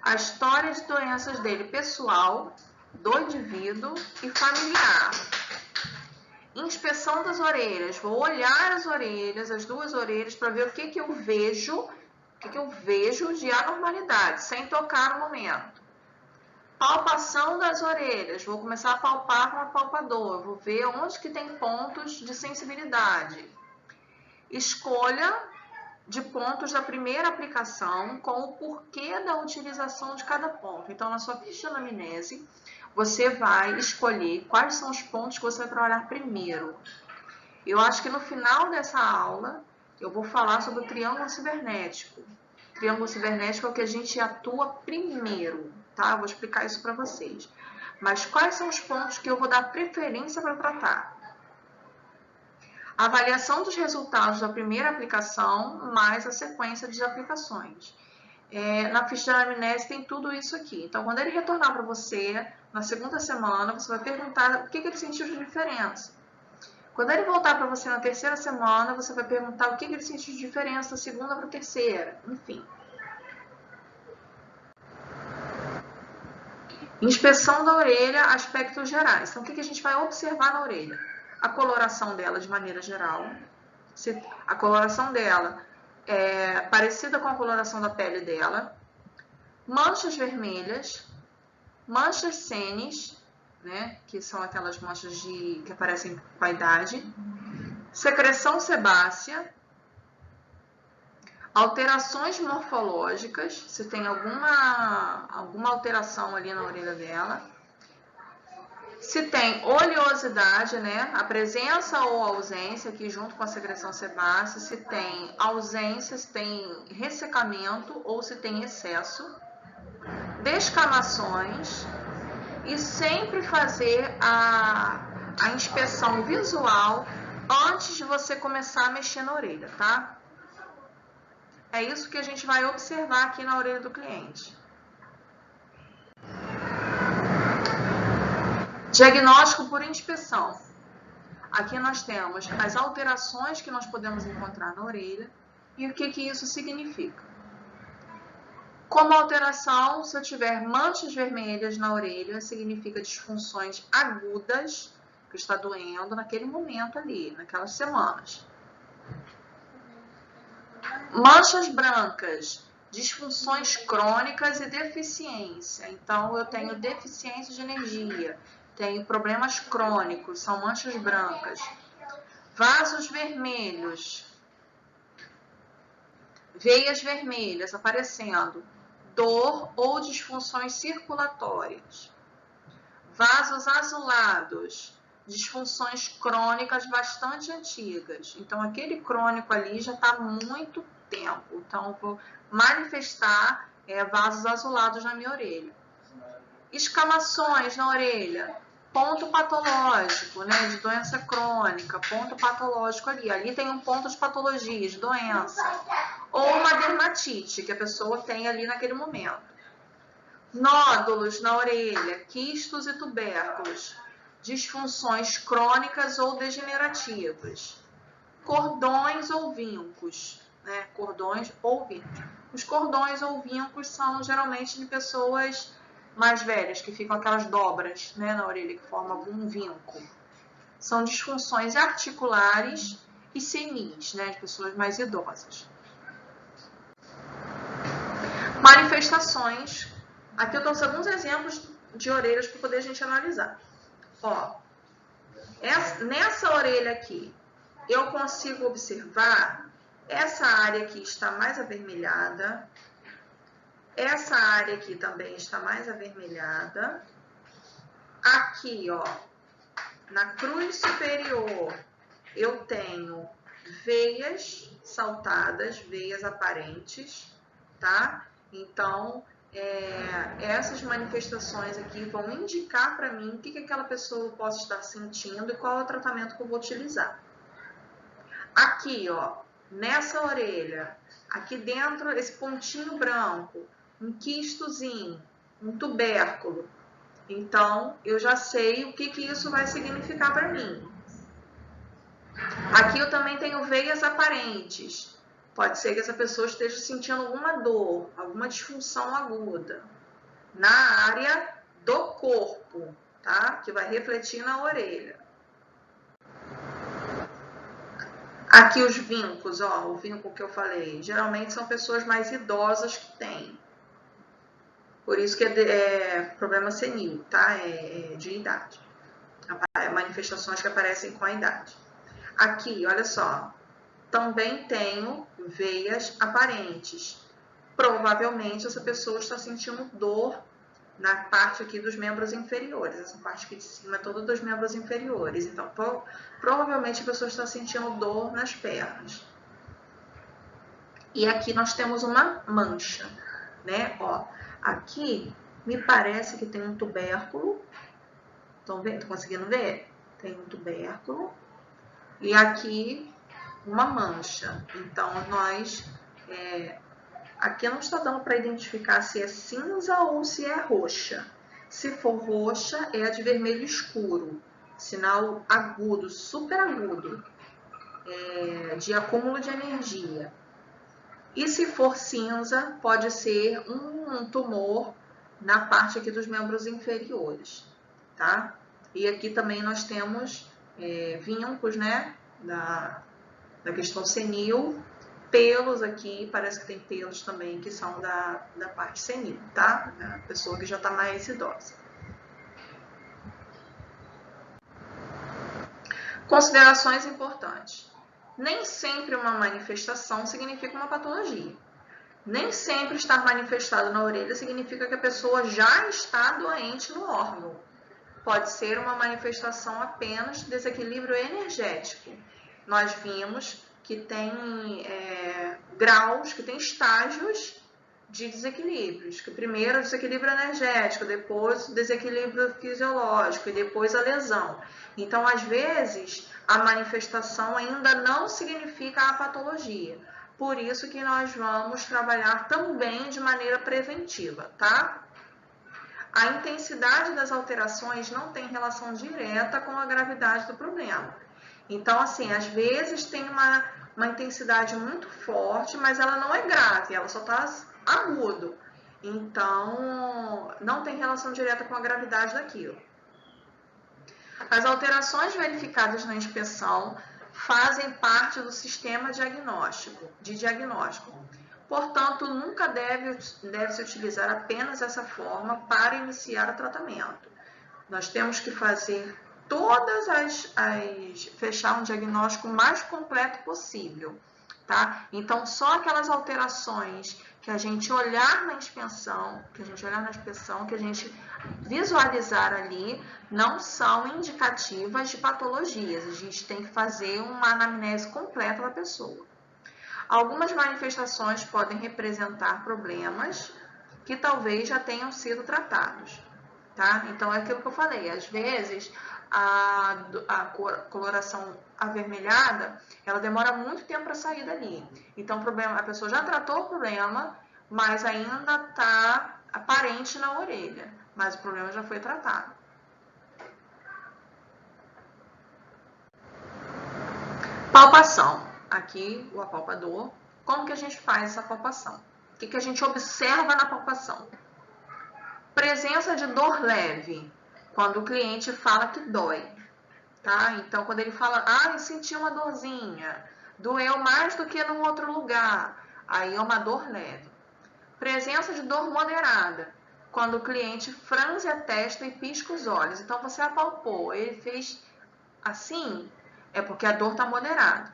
A história de doenças dele, pessoal, do indivíduo e familiar. Inspeção das orelhas. Vou olhar as orelhas, as duas orelhas, para ver o que eu vejo, de anormalidade, sem tocar no momento. Palpação das orelhas. Vou começar a palpar com o palpador. Vou ver onde que tem pontos de sensibilidade. Escolha de pontos da primeira aplicação com o porquê da utilização de cada ponto. Então, na sua ficha de anamnese, você vai escolher quais são os pontos que você vai trabalhar primeiro. Eu acho que no final dessa aula, eu vou falar sobre o triângulo cibernético. O triângulo cibernético é o que a gente atua primeiro, tá? Eu vou explicar isso para vocês. Mas quais são os pontos que eu vou dar preferência para tratar? Avaliação dos resultados da primeira aplicação, mais a sequência de aplicações. Na ficha de anamnese tem tudo isso aqui. Então, quando ele retornar para você, na segunda semana, você vai perguntar o que ele sentiu de diferença. Quando ele voltar para você na terceira semana, você vai perguntar o que ele sentiu de diferença da segunda para a terceira. Enfim. Inspeção da orelha, aspectos gerais. Então, o que a gente vai observar na orelha? A coloração dela de maneira geral. A coloração dela é parecida com a coloração da pele dela. Manchas vermelhas. Manchas senes, né, que são aquelas manchas que aparecem com a idade. Secreção sebácea. Alterações morfológicas, se tem alguma alteração ali na orelha dela. Se tem oleosidade, né, a presença ou ausência aqui junto com a secreção sebácea, se tem ausência, se tem ressecamento ou se tem excesso. Descamações. E sempre fazer a inspeção visual antes de você começar a mexer na orelha, tá? É isso que a gente vai observar aqui na orelha do cliente. Diagnóstico por inspeção. Aqui nós temos as alterações que nós podemos encontrar na orelha e o que isso significa. Como alteração, se eu tiver manchas vermelhas na orelha, significa disfunções agudas, que está doendo naquele momento ali, naquelas semanas. Manchas brancas, disfunções crônicas e deficiência. Então, eu tenho deficiência de energia, tenho problemas crônicos, são manchas brancas. Vasos vermelhos, veias vermelhas aparecendo, dor ou disfunções circulatórias. Vasos azulados, disfunções crônicas bastante antigas. Então, aquele crônico ali já está há muito tempo. Então, eu vou manifestar vasos azulados na minha orelha. Escamações na orelha, ponto patológico, né, de doença crônica, ponto patológico ali. Ali tem um ponto de patologia, de doença. Ou uma dermatite que a pessoa tem ali naquele momento. Nódulos na orelha, quistos e tubérculos, disfunções crônicas ou degenerativas. Cordões ou vincos, né? Cordões ou vincos. Os cordões ou vincos são geralmente de pessoas mais velhas, que ficam aquelas dobras, né, na orelha, que formam um vinco. São disfunções articulares e senis, né, de pessoas mais idosas. Manifestações. Aqui eu trouxe alguns exemplos de orelhas para poder a gente analisar. Ó, nessa orelha aqui, eu consigo observar essa área aqui está mais avermelhada. Essa área aqui também está mais avermelhada. Aqui, ó, na cruz superior, eu tenho veias saltadas, veias aparentes, tá? Então, essas manifestações aqui vão indicar para mim o que aquela pessoa pode estar sentindo e qual é o tratamento que eu vou utilizar. Aqui, ó, nessa orelha, aqui dentro, esse pontinho branco, um quistozinho, um tubérculo. Então, eu já sei o que isso vai significar para mim. Aqui eu também tenho veias aparentes. Pode ser que essa pessoa esteja sentindo alguma dor, alguma disfunção aguda na área do corpo, tá? Que vai refletir na orelha. Aqui os vincos, ó, o vinco que eu falei, geralmente são pessoas mais idosas que têm. Por isso que é problema senil, tá? É de idade. Manifestações que aparecem com a idade. Aqui, olha só, também tenho veias aparentes. Provavelmente essa pessoa está sentindo dor na parte aqui dos membros inferiores. Essa parte aqui de cima é toda dos membros inferiores. Então, provavelmente a pessoa está sentindo dor nas pernas. E aqui nós temos uma mancha, né? Ó, aqui me parece que tem um tubérculo. Estão vendo? Estão conseguindo ver? Tem um tubérculo. E aqui uma mancha. Então, nós... aqui não está dando para identificar se é cinza ou se é roxa. Se for roxa, é a de vermelho escuro. Sinal agudo, super agudo, de acúmulo de energia. E se for cinza, pode ser um tumor na parte aqui dos membros inferiores, tá? E aqui também nós temos vincos, né, da questão senil, pelos aqui, parece que tem pelos também que são da parte senil, tá? Da pessoa que já está mais idosa. Considerações importantes. Nem sempre uma manifestação significa uma patologia. Nem sempre estar manifestado na orelha significa que a pessoa já está doente no órgão. Pode ser uma manifestação apenas de desequilíbrio energético. Nós vimos que tem graus, que tem estágios de desequilíbrios. Que primeiro o desequilíbrio energético, depois o desequilíbrio fisiológico e depois a lesão. Então, às vezes, a manifestação ainda não significa a patologia. Por isso que nós vamos trabalhar também de maneira preventiva, tá? A intensidade das alterações não tem relação direta com a gravidade do problema. Então, assim, às vezes tem uma intensidade muito forte, mas ela não é grave, ela só está agudo. Então, não tem relação direta com a gravidade daquilo. As alterações verificadas na inspeção fazem parte do sistema de diagnóstico. Portanto, nunca deve-se utilizar apenas essa forma para iniciar o tratamento. Nós temos que fazer fechar um diagnóstico mais completo possível, tá? Então, só aquelas alterações que a gente olhar na inspeção, que a gente visualizar ali, não são indicativas de patologias. A gente tem que fazer uma anamnese completa da pessoa. Algumas manifestações podem representar problemas que talvez já tenham sido tratados, tá? Então, é aquilo que eu falei, às vezes a coloração avermelhada, ela demora muito tempo para sair dali. Então, a pessoa já tratou o problema, mas ainda está aparente na orelha, mas o problema já foi tratado. Palpação. Aqui, o apalpador. Como que a gente faz essa palpação? O que a gente observa na palpação? Presença de dor leve, quando o cliente fala que dói, tá? Então, quando ele fala, eu senti uma dorzinha, doeu mais do que num outro lugar, aí é uma dor leve. Presença de dor moderada, quando o cliente franze a testa e pisca os olhos. Então, você apalpou, ele fez assim, é porque a dor está moderada.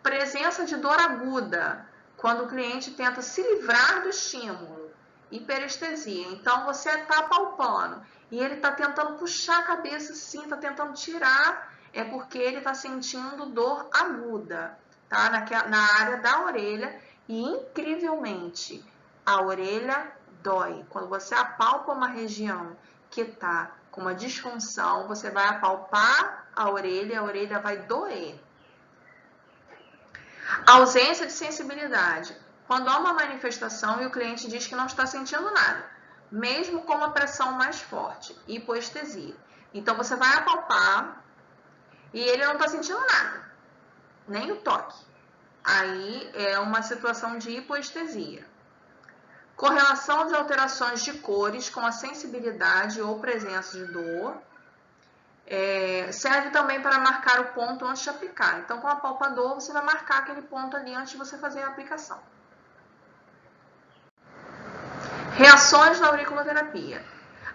Presença de dor aguda, quando o cliente tenta se livrar do estímulo. Hiperestesia. Então, você está apalpando e ele está tentando puxar a cabeça sim, está tentando tirar, é porque ele está sentindo dor aguda, tá? Na área da orelha e, incrivelmente, a orelha dói. Quando você apalpa uma região que está com uma disfunção, você vai apalpar a orelha vai doer. Ausência de sensibilidade. Quando há uma manifestação e o cliente diz que não está sentindo nada, mesmo com uma pressão mais forte, hipoestesia. Então, você vai apalpar e ele não está sentindo nada, nem o toque. Aí é uma situação de hipoestesia. Correlação de alterações de cores com a sensibilidade ou presença de dor. Serve também para marcar o ponto antes de aplicar. Então, com a palpador, você vai marcar aquele ponto ali antes de você fazer a aplicação. Reações da auriculoterapia.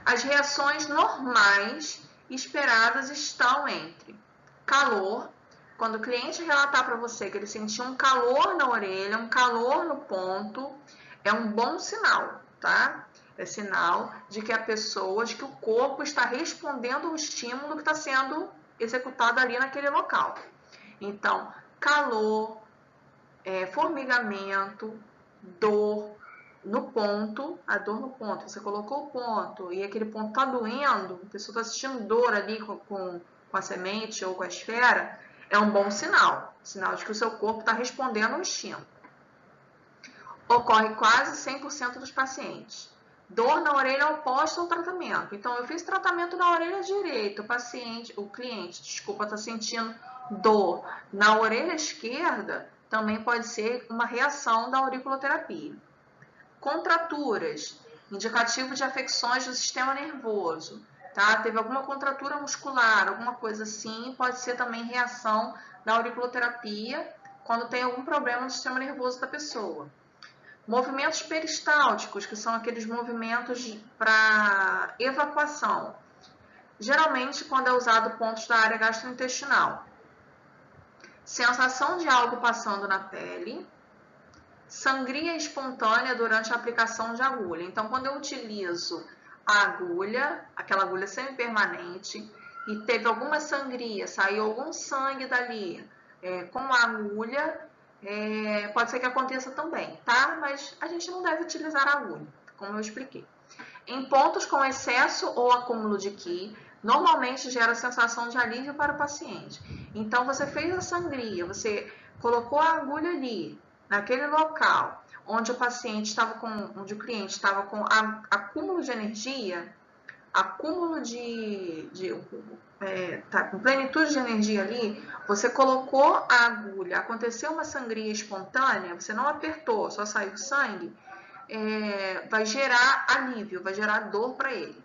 As reações normais esperadas estão entre calor, quando o cliente relatar para você que ele sentiu um calor na orelha, um calor no ponto, é um bom sinal, tá? É sinal de que a pessoa, de que o corpo está respondendo ao estímulo que está sendo executado ali naquele local. Então, calor, formigamento, dor no ponto, a dor no ponto, você colocou o ponto e aquele ponto está doendo, a pessoa está sentindo dor ali com a semente ou com a esfera, é um bom sinal, sinal de que o seu corpo está respondendo ao estímulo. Ocorre quase 100% dos pacientes. Dor na orelha oposta ao tratamento. Então, eu fiz tratamento na orelha direita, o cliente, está sentindo dor na orelha esquerda, também pode ser uma reação da auriculoterapia. Contraturas, indicativo de afecções do sistema nervoso, tá? Teve alguma contratura muscular, alguma coisa assim, pode ser também reação da auriculoterapia quando tem algum problema no sistema nervoso da pessoa. Movimentos peristálticos, que são aqueles movimentos para evacuação, geralmente quando é usado pontos da área gastrointestinal. Sensação de algo passando na pele. Sangria espontânea durante a aplicação de agulha. Então, quando eu utilizo a agulha, aquela agulha semipermanente, e teve alguma sangria, saiu algum sangue dali com a agulha, pode ser que aconteça também, tá? Mas a gente não deve utilizar a agulha, como eu expliquei. Em pontos com excesso ou acúmulo de Qi, normalmente gera sensação de alívio para o paciente. Então, você fez a sangria, você colocou a agulha ali, naquele local onde o paciente estava onde o cliente estava com acúmulo de energia, acúmulo com plenitude de energia ali, você colocou a agulha, aconteceu uma sangria espontânea, você não apertou, só saiu sangue, vai gerar alívio, vai gerar dor para ele.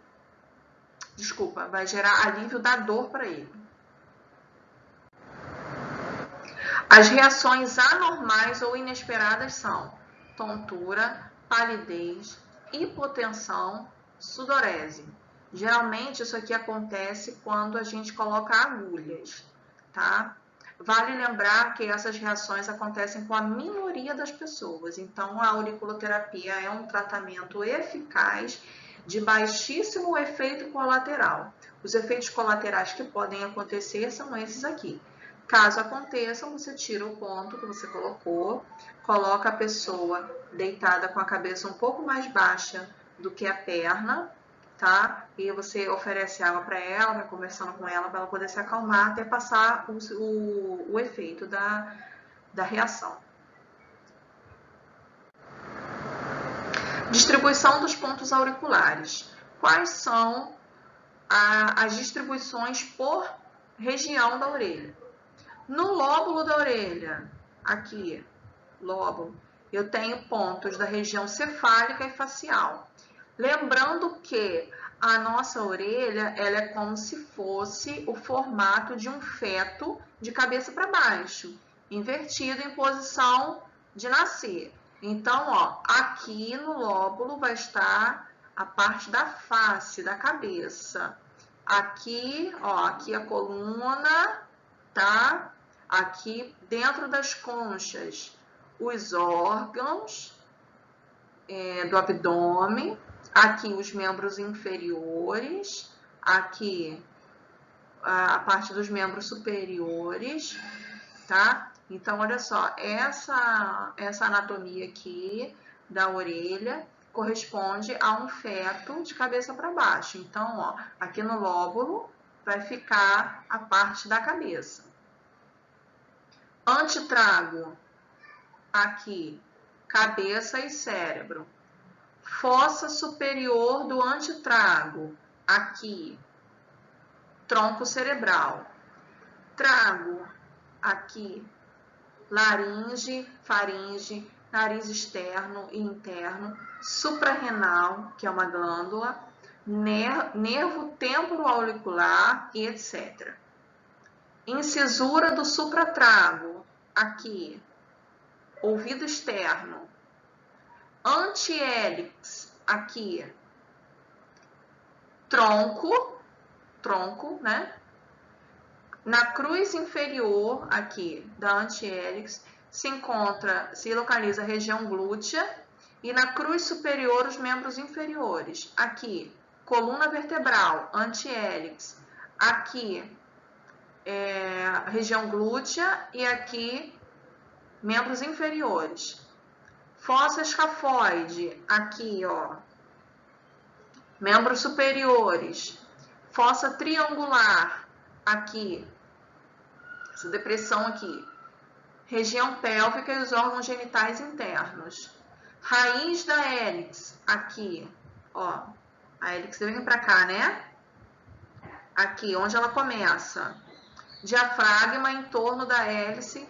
Desculpa, vai gerar alívio da dor para ele. As reações anormais ou inesperadas são tontura, palidez, hipotensão, sudorese. Geralmente isso aqui acontece quando a gente coloca agulhas, tá? Vale lembrar que essas reações acontecem com a minoria das pessoas. Então, a auriculoterapia é um tratamento eficaz de baixíssimo efeito colateral. Os efeitos colaterais que podem acontecer são esses aqui. Caso aconteça, você tira o ponto que você colocou, coloca a pessoa deitada com a cabeça um pouco mais baixa do que a perna, tá? E você oferece água para ela, vai conversando com ela para ela poder se acalmar até passar o efeito da reação. Distribuição dos pontos auriculares. Quais são as distribuições por região da orelha? No lóbulo da orelha, aqui, lóbulo, eu tenho pontos da região cefálica e facial. Lembrando que a nossa orelha, ela é como se fosse o formato de um feto de cabeça para baixo, invertido em posição de nascer. Então, ó, aqui no lóbulo vai estar a parte da face, da cabeça. Aqui, ó, aqui a coluna, tá? Aqui dentro das conchas, os órgãos do abdômen, aqui os membros inferiores, aqui a parte dos membros superiores, tá? Então, olha só, essa anatomia aqui da orelha corresponde a um feto de cabeça para baixo. Então, ó, aqui no lóbulo vai ficar a parte da cabeça. Antetrago, aqui, cabeça e cérebro. Fossa superior do antetrago, aqui, tronco cerebral. Trago, aqui, laringe, faringe. nariz externo e interno, suprarrenal, que é uma glândula, nervo temporoauricular e etc. Incisura do supratrago, aqui, ouvido externo, antiélix, aqui, tronco, né? Na cruz inferior, aqui, da antiélix, se localiza a região glútea, e na cruz superior, os membros inferiores. Aqui, coluna vertebral, antiélix, aqui, região glútea, e aqui, membros inferiores. Fossa escafoide, aqui, ó, membros superiores. Fossa triangular, aqui, essa depressão aqui, região pélvica e os órgãos genitais internos. Raiz da hélix, aqui, ó, a hélix vem pra cá, né? Aqui, onde ela começa. Diafragma, em torno da hélice,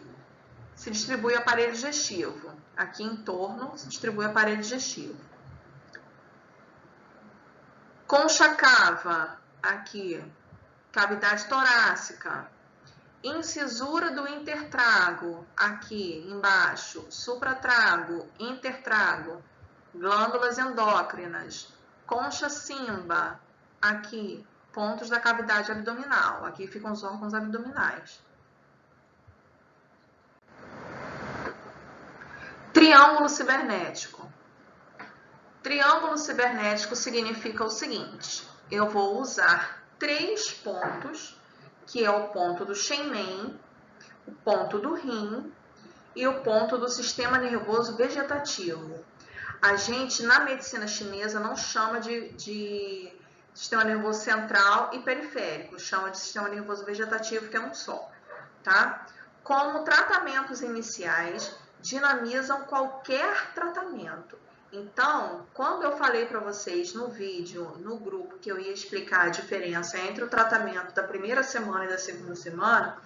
se distribui o aparelho digestivo. Aqui em torno se distribui o aparelho digestivo. Concha cava, aqui, cavidade torácica. Incisura do intertrago, aqui embaixo, supratrago, intertrago, glândulas endócrinas. Concha cimba, aqui, pontos da cavidade abdominal. Aqui ficam os órgãos abdominais. Triângulo cibernético. Triângulo cibernético significa o seguinte: eu vou usar 3 pontos, que é o ponto do Shenmen, o ponto do rim e o ponto do sistema nervoso vegetativo. A gente, na medicina chinesa, não chama de sistema nervoso central e periférico, chama de sistema nervoso vegetativo, que é um só, tá? Como tratamentos iniciais, dinamizam qualquer tratamento. Então, quando eu falei para vocês no vídeo, no grupo, que eu ia explicar a diferença entre o tratamento da primeira semana e da segunda semana,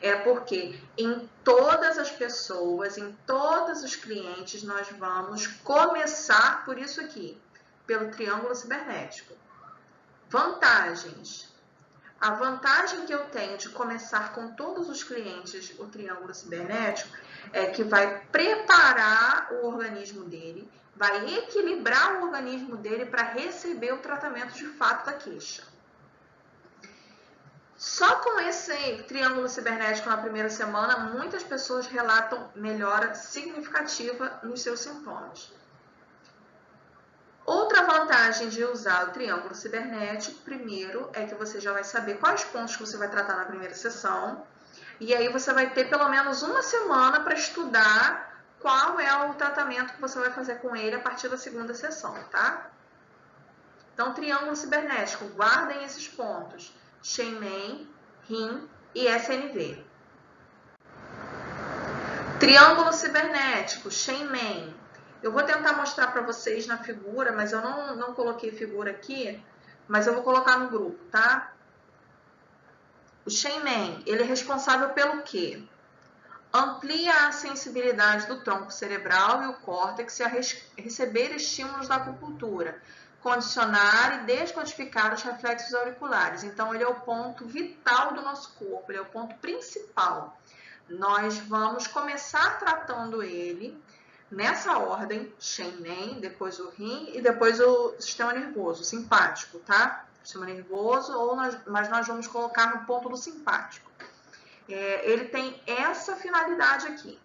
é porque em todas as pessoas, em todos os clientes, nós vamos começar por isso aqui, pelo triângulo cibernético. Vantagens. A vantagem que eu tenho de começar com todos os clientes o triângulo cibernético é que vai preparar o organismo dele, vai equilibrar o organismo dele para receber o tratamento de fato da queixa. Só com esse triângulo cibernético na primeira semana, muitas pessoas relatam melhora significativa nos seus sintomas. Outra vantagem de usar o triângulo cibernético, primeiro, é que você já vai saber quais pontos que você vai tratar na primeira sessão. E aí você vai ter pelo menos uma semana para estudar qual é o tratamento que você vai fazer com ele a partir da segunda sessão, tá? Então, triângulo cibernético, guardem esses pontos: Shenmen, rim e SNV. Triângulo cibernético, Shenmen. Eu vou tentar mostrar para vocês na figura, mas eu não coloquei figura aqui, mas eu vou colocar no grupo, tá? O Shenmen, ele é responsável pelo quê? Amplia a sensibilidade do tronco cerebral e o córtex a receber estímulos da acupuntura, condicionar e descodificar os reflexos auriculares. Então, ele é o ponto vital do nosso corpo, ele é o ponto principal. Nós vamos começar tratando ele nessa ordem: Shenmen, depois o rim e depois o sistema nervoso, simpático, tá? Sistema nervoso, mas nós vamos colocar no ponto do simpático. Ele tem essa finalidade aqui.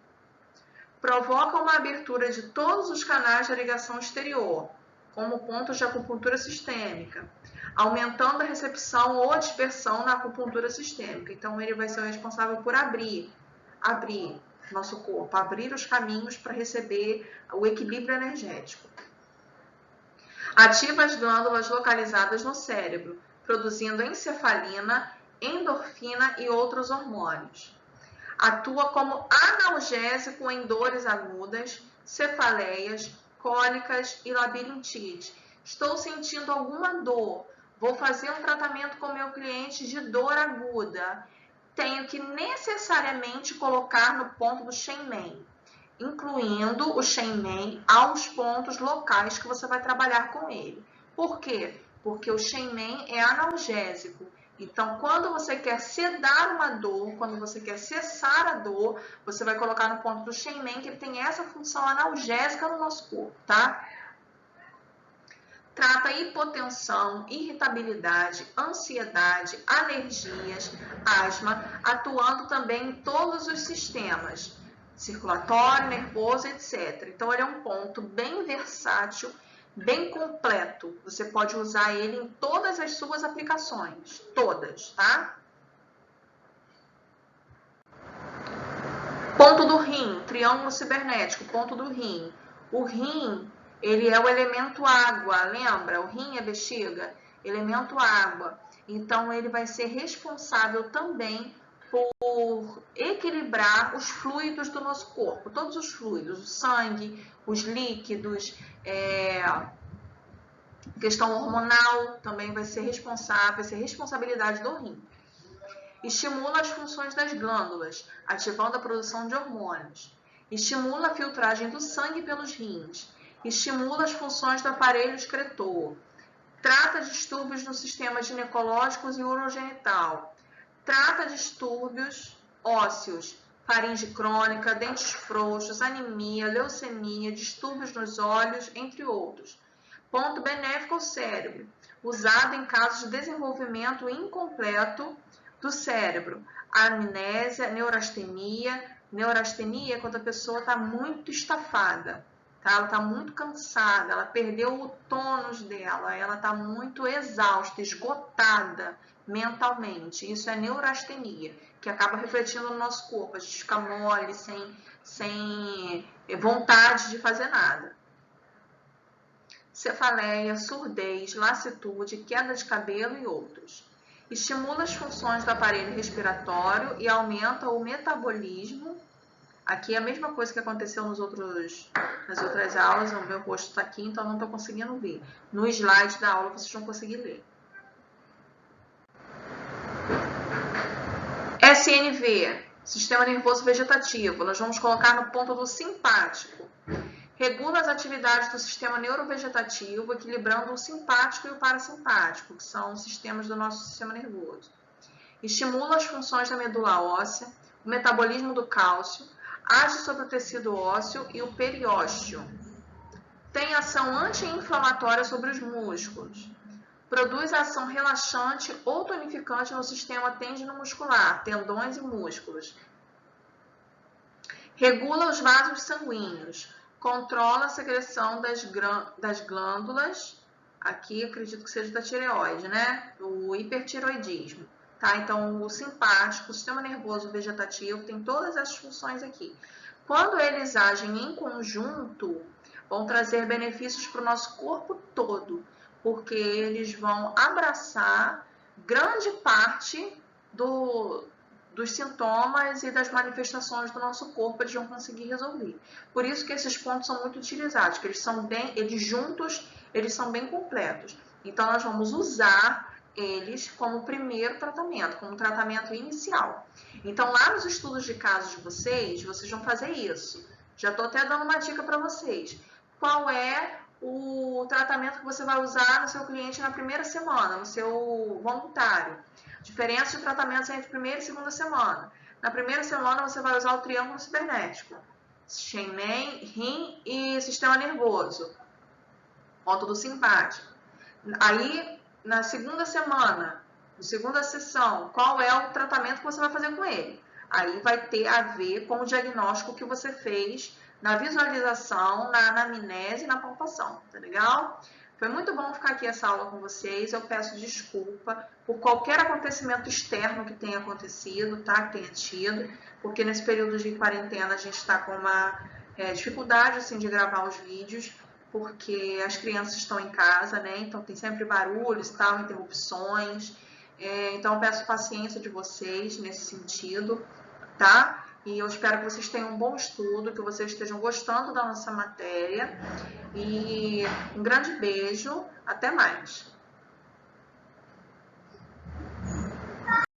Provoca uma abertura de todos os canais da ligação exterior, como pontos de acupuntura sistêmica, aumentando a recepção ou dispersão na acupuntura sistêmica. Então, ele vai ser o responsável por abrir nosso corpo, abrir os caminhos para receber o equilíbrio energético. Ativa as glândulas localizadas no cérebro, produzindo encefalina, endorfina e outros hormônios. Atua como analgésico em dores agudas, cefaleias, cólicas e labirintite. Estou sentindo alguma dor, vou fazer um tratamento com meu cliente de dor aguda. Tenho que necessariamente colocar no ponto do Shenmen. incluindo o Shenmen aos pontos locais que você vai trabalhar com ele. Por quê? Porque o Shenmen é analgésico. Então, quando você quer sedar uma dor, quando você quer cessar a dor, você vai colocar no ponto do Shenmen, que ele tem essa função analgésica no nosso corpo, tá? Trata hipotensão, irritabilidade, ansiedade, alergias, asma, atuando também em todos os sistemas, circulatório, nervoso, etc. Então, ele é um ponto bem versátil, bem completo. Você pode usar ele em todas as suas aplicações, todas, tá? Ponto do rim, triângulo cibernético, ponto do rim. O rim, ele é o elemento água, lembra? O rim é bexiga, elemento água. Então, ele vai ser responsável também por equilibrar os fluidos do nosso corpo, todos os fluidos, o sangue, os líquidos, questão hormonal também vai ser responsável, vai ser responsabilidade do rim. Estimula as funções das glândulas, ativando a produção de hormônios. Estimula a filtragem do sangue pelos rins. Estimula as funções do aparelho excretor. Trata distúrbios no sistema ginecológico e urogenital. Trata distúrbios ósseos, faringe crônica, dentes frouxos, anemia, leucemia, distúrbios nos olhos, entre outros. Ponto benéfico ao cérebro, usado em casos de desenvolvimento incompleto do cérebro, amnésia, neurastenia. Neurastenia é quando a pessoa está muito estafada, tá? Ela está muito cansada, ela perdeu o tônus dela, ela está muito exausta, esgotada mentalmente. Isso é neurastenia, que acaba refletindo no nosso corpo. A gente fica mole, sem vontade de fazer nada. Cefaleia, surdez, lassitude, queda de cabelo e outros. Estimula as funções do aparelho respiratório e aumenta o metabolismo. Aqui é a mesma coisa que aconteceu nas outras aulas. O meu rosto está aqui, então não estou conseguindo ver. No slide da aula vocês vão conseguir ler. SNV, Sistema Nervoso Vegetativo. Nós vamos colocar no ponto do simpático. Regula as atividades do sistema neurovegetativo, equilibrando o simpático e o parasimpático, que são os sistemas do nosso sistema nervoso. Estimula as funções da medula óssea, o metabolismo do cálcio, age sobre o tecido ósseo e o periósteo. Tem ação anti-inflamatória sobre os músculos. Produz ação relaxante ou tonificante no sistema tendinomuscular, tendões e músculos. Regula os vasos sanguíneos. Controla a secreção das glândulas, aqui acredito que seja da tireoide, né? O hipertireoidismo, tá? Então, o simpático, o sistema nervoso vegetativo, tem todas essas funções aqui. Quando eles agem em conjunto, vão trazer benefícios para o nosso corpo todo, porque eles vão abraçar grande parte dos sintomas e das manifestações do nosso corpo, eles vão conseguir resolver. Por isso que esses pontos são muito utilizados, que eles juntos, eles são bem completos. Então, nós vamos usar eles como primeiro tratamento, como tratamento inicial. Então, lá nos estudos de casos de vocês vão fazer isso. Já estou até dando uma dica para vocês. Qual é o tratamento que você vai usar no seu cliente na primeira semana, no seu voluntário? Diferença de tratamentos entre primeira e segunda semana. Na primeira semana, você vai usar o triângulo cibernético. Shenmen, rim e sistema nervoso. Ponto do simpático. Aí, na segunda semana, na segunda sessão, qual é o tratamento que você vai fazer com ele? Aí vai ter a ver com o diagnóstico que você fez na visualização, na anamnese e na palpação. Tá legal? Foi muito bom ficar aqui essa aula com vocês. Eu peço desculpa por qualquer acontecimento externo que tenha acontecido, tá? Que tenha tido, porque nesse período de quarentena a gente está com uma dificuldade assim, de gravar os vídeos, porque as crianças estão em casa, né? Então tem sempre barulhos, tal, interrupções. Então eu peço paciência de vocês nesse sentido, tá? E eu espero que vocês tenham um bom estudo, que vocês estejam gostando da nossa matéria. E um grande beijo, até mais!